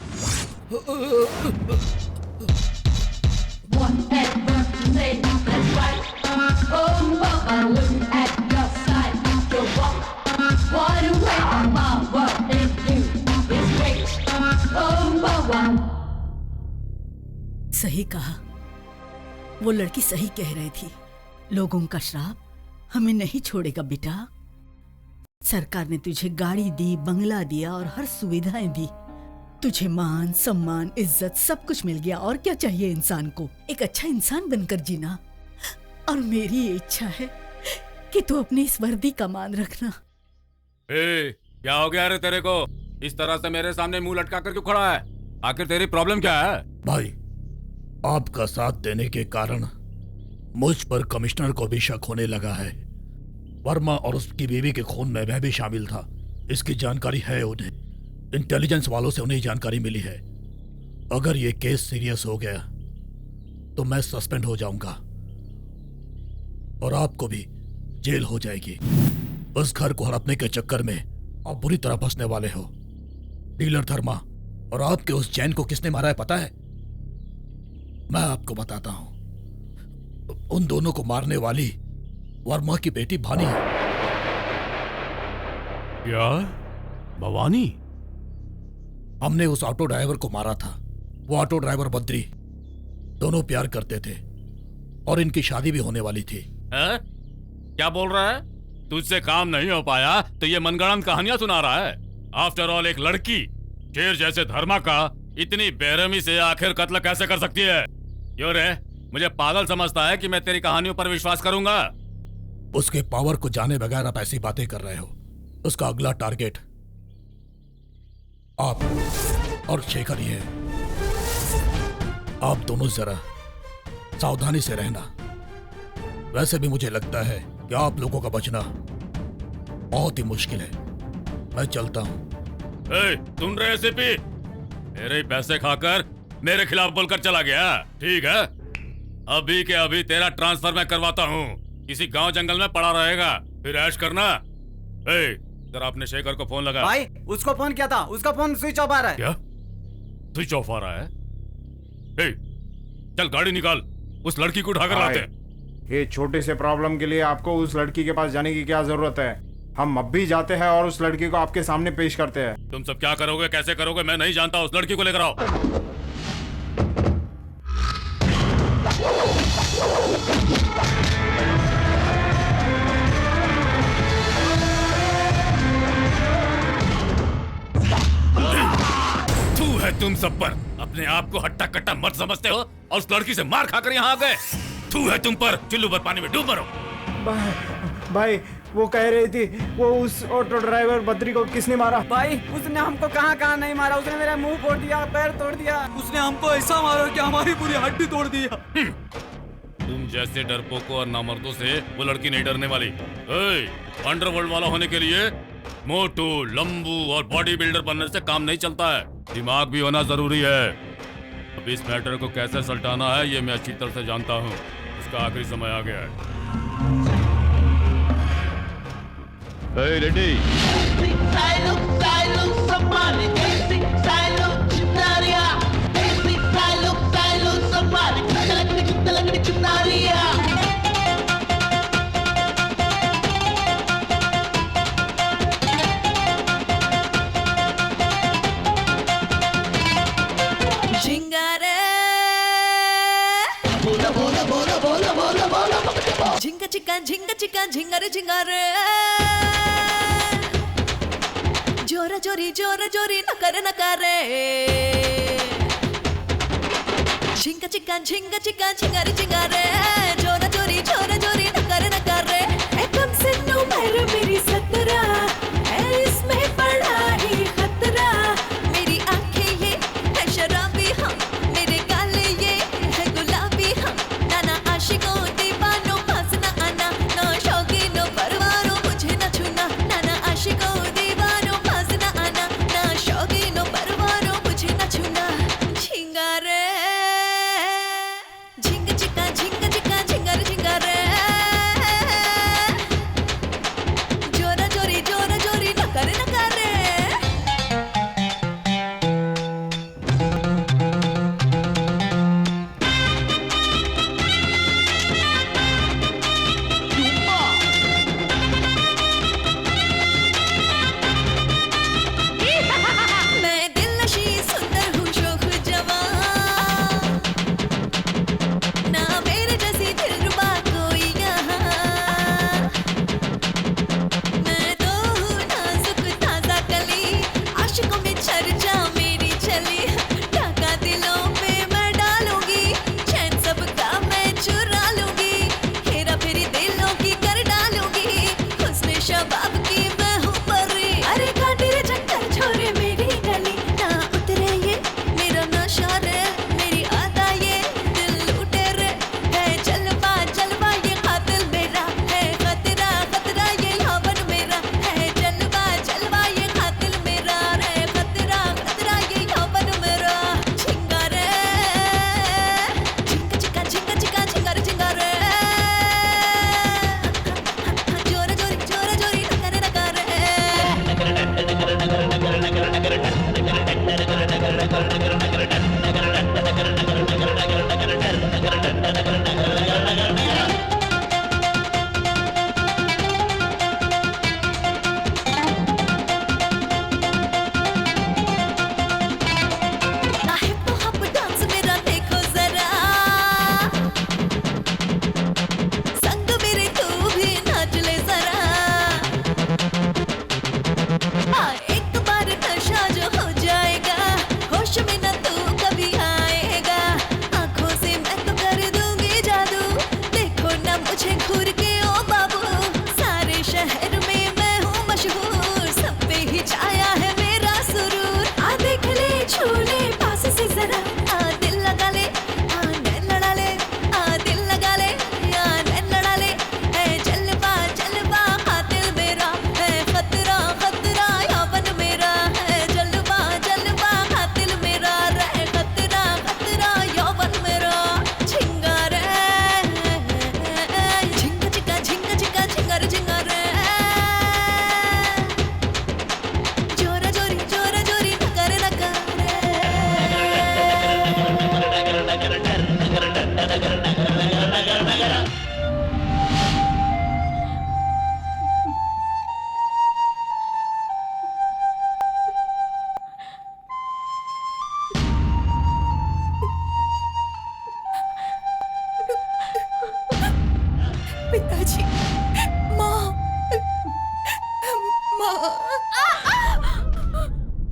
सही कहा, वो लड़की सही कह रही थी। लोगों का श्राप हमें नहीं छोड़ेगा बेटा। सरकार ने तुझे गाड़ी दी, बंगला दिया और हर सुविधाएं दी। तुझे मान, सम्मान, इज्जत सब कुछ मिल गया। और क्या चाहिए इंसान को? एक अच्छा इंसान बनकर जीना। और मेरी ये इच्छा है कि तू अपनी इस वर्दी का मान रखना। क्या हो गया रे तेरे को? इस तरह से मेरे सामने मुंह लटका कर क्यों खड़ा है? आखिर तेरी प्रॉब्लम क्या है? भाई, आपका साथ देने के कारण मुझ पर कमिश्नर को भी शक होने लगा है। वर्मा और उसकी बीवी के खून में मैं भी शामिल था, इसकी जानकारी है उन्हें। इंटेलिजेंस वालों से उन्हें जानकारी मिली है। अगर ये केस सीरियस हो गया तो मैं सस्पेंड हो जाऊंगा और आपको भी जेल हो जाएगी। उस घर को हड़पने के चक्कर में आप बुरी तरह फंसने वाले हो। डीलर धर्मा और आपके उस जैन को किसने मारा है पता है? मैं आपको बताता हूं। उन दोनों को मारने वाली वर्मा की बेटी भानी है। क्या? भवानी? हमने उस ऑटो ड्राइवर को मारा था। वो ऑटो ड्राइवर बद्री, दोनों प्यार करते थे और इनकी शादी भी होने वाली थी। है? क्या बोल रहा है? तुझसे काम नहीं हो पाया तो ये मनगढ़ंत कहानियां सुना रहा है। आफ्टर ऑल एक लड़की शेर जैसे धर्मा का इतनी बेरहमी से आखिर कत्ल कैसे कर सकती है? क्यों रे, मुझे पागल समझता है कि मैं तेरी कहानियों पर विश्वास करूंगा? उसके पावर को जाने बगैर आप ऐसी बातें कर रहे हो। उसका अगला टारगेट आप और शेखर ही है। आप दोनों जरा सावधानी से रहना। वैसे भी मुझे लगता है कि आप लोगों का बचना बहुत ही मुश्किल है। मैं चलता हूं। सुन रहे एसीपी? मेरे पैसे खाकर मेरे खिलाफ बोलकर चला गया। ठीक है, अभी के अभी तेरा ट्रांसफर मैं करवाता हूँ। किसी गांव जंगल में पड़ा रहेगा, फिर ऐश करना। जरा अपने शेखर को फोन लगा। भाई, उसको फोन किया था, उसका फोन स्विच ऑफ आ रहा है। क्या स्विच ऑफ आ रहा है? चल गाड़ी निकाल, उस लड़की को उठाकर लाते हैं। ये छोटे से प्रॉब्लम के लिए आपको उस लड़की के पास जाने की क्या जरूरत है? हम अब भी जाते हैं और उस लड़की को आपके सामने पेश करते हैं। तुम सब क्या करोगे, कैसे करोगे, मैं नहीं जानता। उस लड़की को लेकर आओ। तू है तुम सब पर। अपने आप को हट्टा कट्टा मत समझते हो और उस लड़की से मार खाकर यहाँ आ गए। तू है तुम पर। चुल्लू भर पानी में डूब मरो। भाई, वो कह रही थी, वो उस ऑटो ड्राइवर बद्री को किसने मारा? भाई, उसने हमको कहाँ नहीं मारा। उसने मेरा मुंह फोड़ दिया, पैर तोड़ दिया। उसने हमको ऐसा मारा कि हमारी पूरी हड्डी तोड़ दिया। तुम जैसे डरपोकों और नामर्दों से वो लड़की नहीं डरने वाली। अंडरवर्ल्ड वाला होने के लिए मोटू, लंबू और बॉडी बिल्डर बनने से काम नहीं चलता है। दिमाग भी होना जरूरी है। अब इस मैटर को कैसे सल्टाना है ये मैं अच्छी तरह से जानता हूँ। इसका आखिरी समय आ गया है। रेडी? झिंगा चिका झिंगा चिका झिंगारे झिंगारे जोरा जोरी नकारे नकारे झिंगा चिका झिंगारे झिंगारे जोरा जोरी नकारे नकारे कम से नो पैर मेरी सतरा इसमें पड़ा ही खतरा। मेरी आंखें ये है शराबी, हम मेरे गाले ये है गुलाबी, हम नाना आशिकों दीवानों पास न आना, ना शौकीनों परवारों मुझे न छूना। नाना आशिकों दीवानों पास न आना, ना शौकीनों परवारों मुझे न छूना। झिंगारे झिंग चिका झिंगारे झिंगारे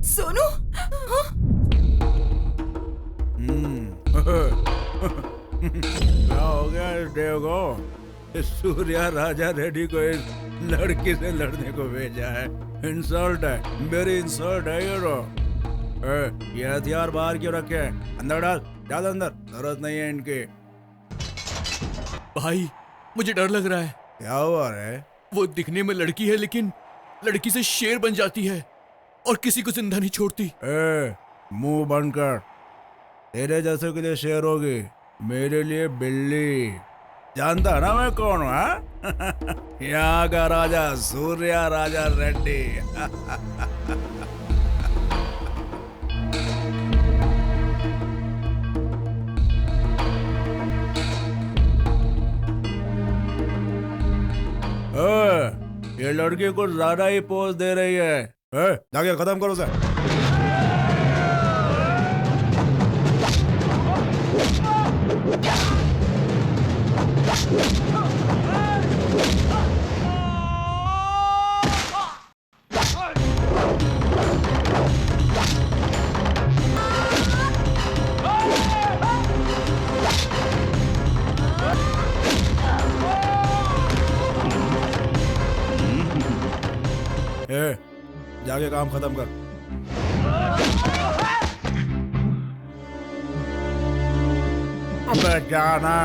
सोनू क्या हो गया इस देव को? इस सूर्या राजा रेड्डी को इस लड़की से लड़ने को भेजा है। इंसल्ट है, मेरी इंसल्ट है ये रो। ये हथियार बाहर क्यों रखे हैं? अंदर डाल, डाल अंदर, जरूरत नहीं है इनकी। भाई मुझे डर लग रहा है। क्या हुआ रे? वो दिखने में लड़की है लेकिन लड़की से शेर बन जाती है और किसी को जिंदा नहीं छोड़ती। मुंह बंद कर। तेरे जैसे के लिए शेर होगी, मेरे लिए बिल्ली। जानता ना मैं कौन हूँ? यहाँ का राजा सूर्या राजा रेड्डी। ये लड़की कुछ ज्यादा ही पोज दे रही है। जाके खत्म करो उसे। जाके काम खत्म कर। अबे जाना।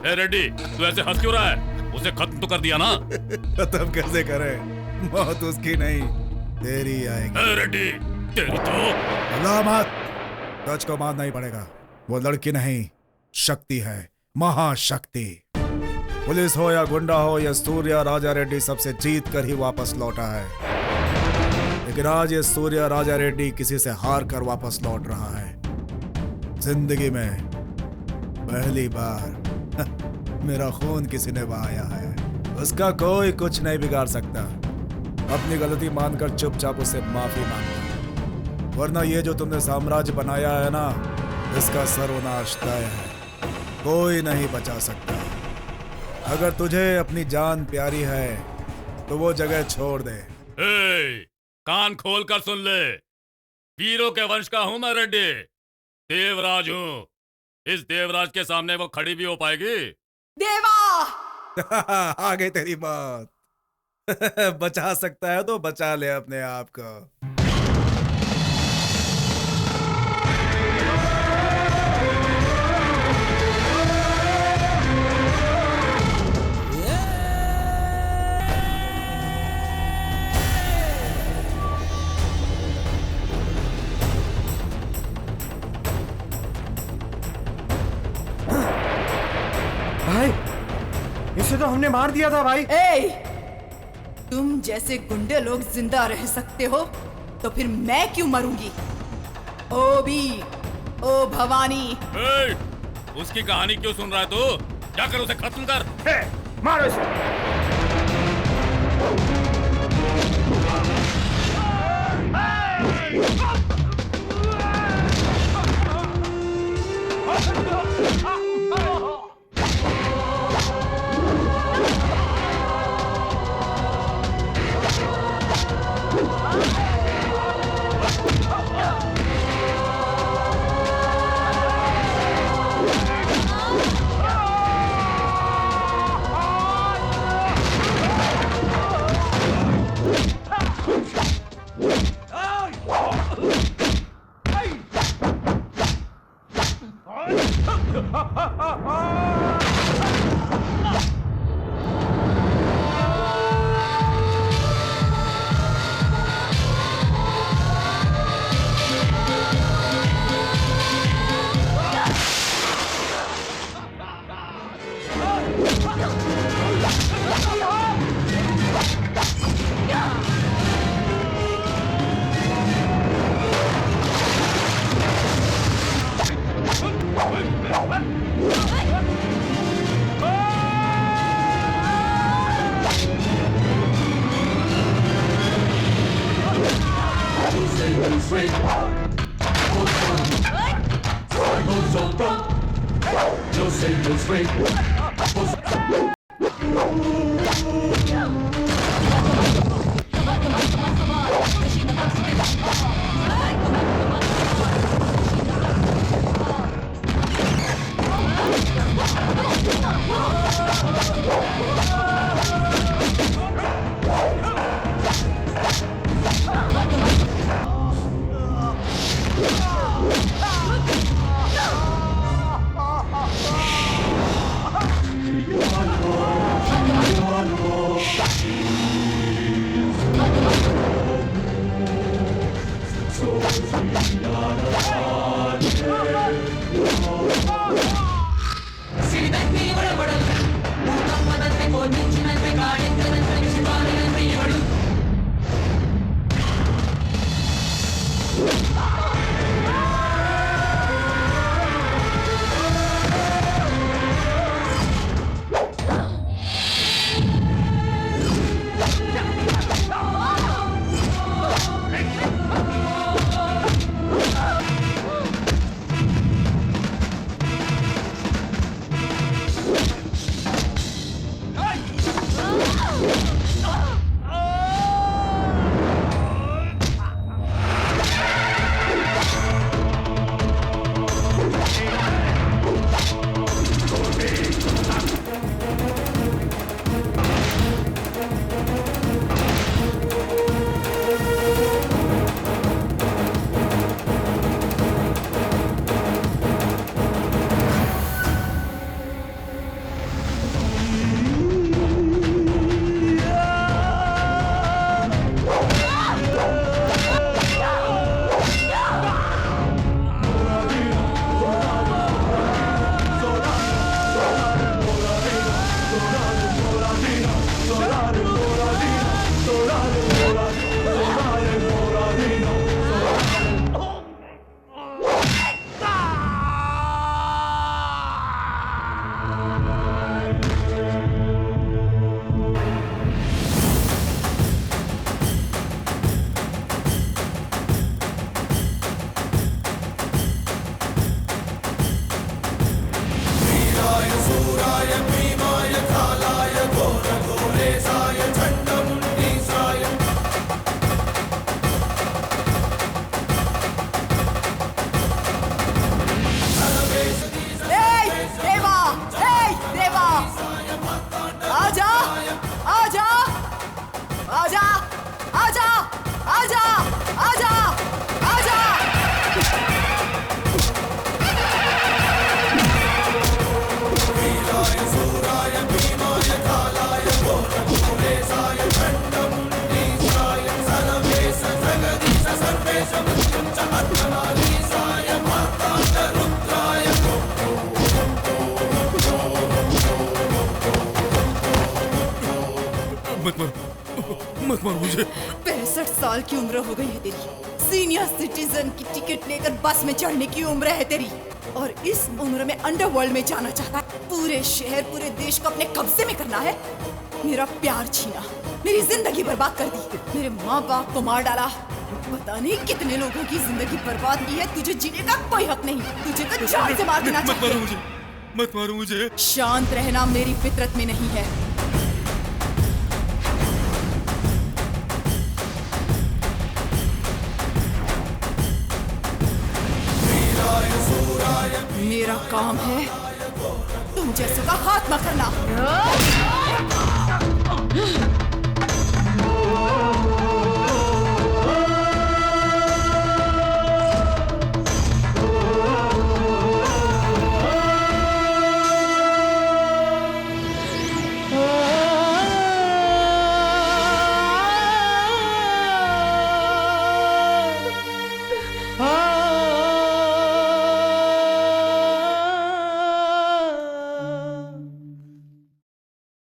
ए रेड्डी, तू ऐसे हंस क्यों रहा है? उसे खत्म तो कर दिया ना? खत्म कैसे करे? मौत उसकी नहीं तेरी आएगी। ए रेड्डी, तेरी तो मत, सच को मानना ही पड़ेगा। वो लड़की नहीं, शक्ति है, महाशक्ति। पुलिस हो या गुंडा हो, या सूर्या राजा रेड्डी सबसे जीत कर ही वापस लौटा है। लेकिन आज ये सूर्या राजा रेड्डी किसी से हार कर वापस लौट रहा है। जिंदगी में पहली बार मेरा खून किसी ने बहाया है। उसका कोई कुछ नहीं बिगाड़ सकता। अपनी गलती मानकर चुपचाप उसे माफी मांगो, वरना ये जो तुमने साम्राज्य बनाया है ना, इसका सर्वनाश तय है। कोई नहीं बचा सकता। अगर तुझे अपनी जान प्यारी है तो वो जगह छोड़ दे। कान खोल कर सुन ले, वीरों के वंश का हूं मैं रेड्डी, देवराज हूं। इस देवराज के सामने वो खड़ी भी हो पाएगी? देवा आ गई तेरी बात। बचा सकता है तो बचा ले अपने आप को। भाई, इसे तो हमने मार दिया था भाई। तुम जैसे गुंडे लोग जिंदा रह सकते हो तो फिर मैं क्यों मरूंगी? ओ भवानी। उसकी कहानी क्यों सुन रहा है तू? जाकर उसे खत्म कर। मारो इसे। आजा आजा आजा आजा आजा आजा आजा मत मार मुझे। 65 साल की उम्र हो गई है तेरी। सीनियर सिटीजन की टिकट लेकर बस में चढ़ने की उम्र है तेरी, और इस उम्र में अंडरवर्ल्ड में जाना चाहता है। पूरे शहर पूरे देश को अपने कब्जे में करना है। मेरा प्यार छीना, मेरी जिंदगी बर्बाद कर दी, मेरे माँ बाप को मार डाला। पता नहीं कितने लोगों की जिंदगी बर्बाद की है। तुझे जीने का कोई हक नहीं, तुझे तो जान से मार देना चाहिए। मत मारो मुझे। शांत रहना मेरी फितरत में नहीं है। मेरा काम है तुम जैसों का खात्मा करना।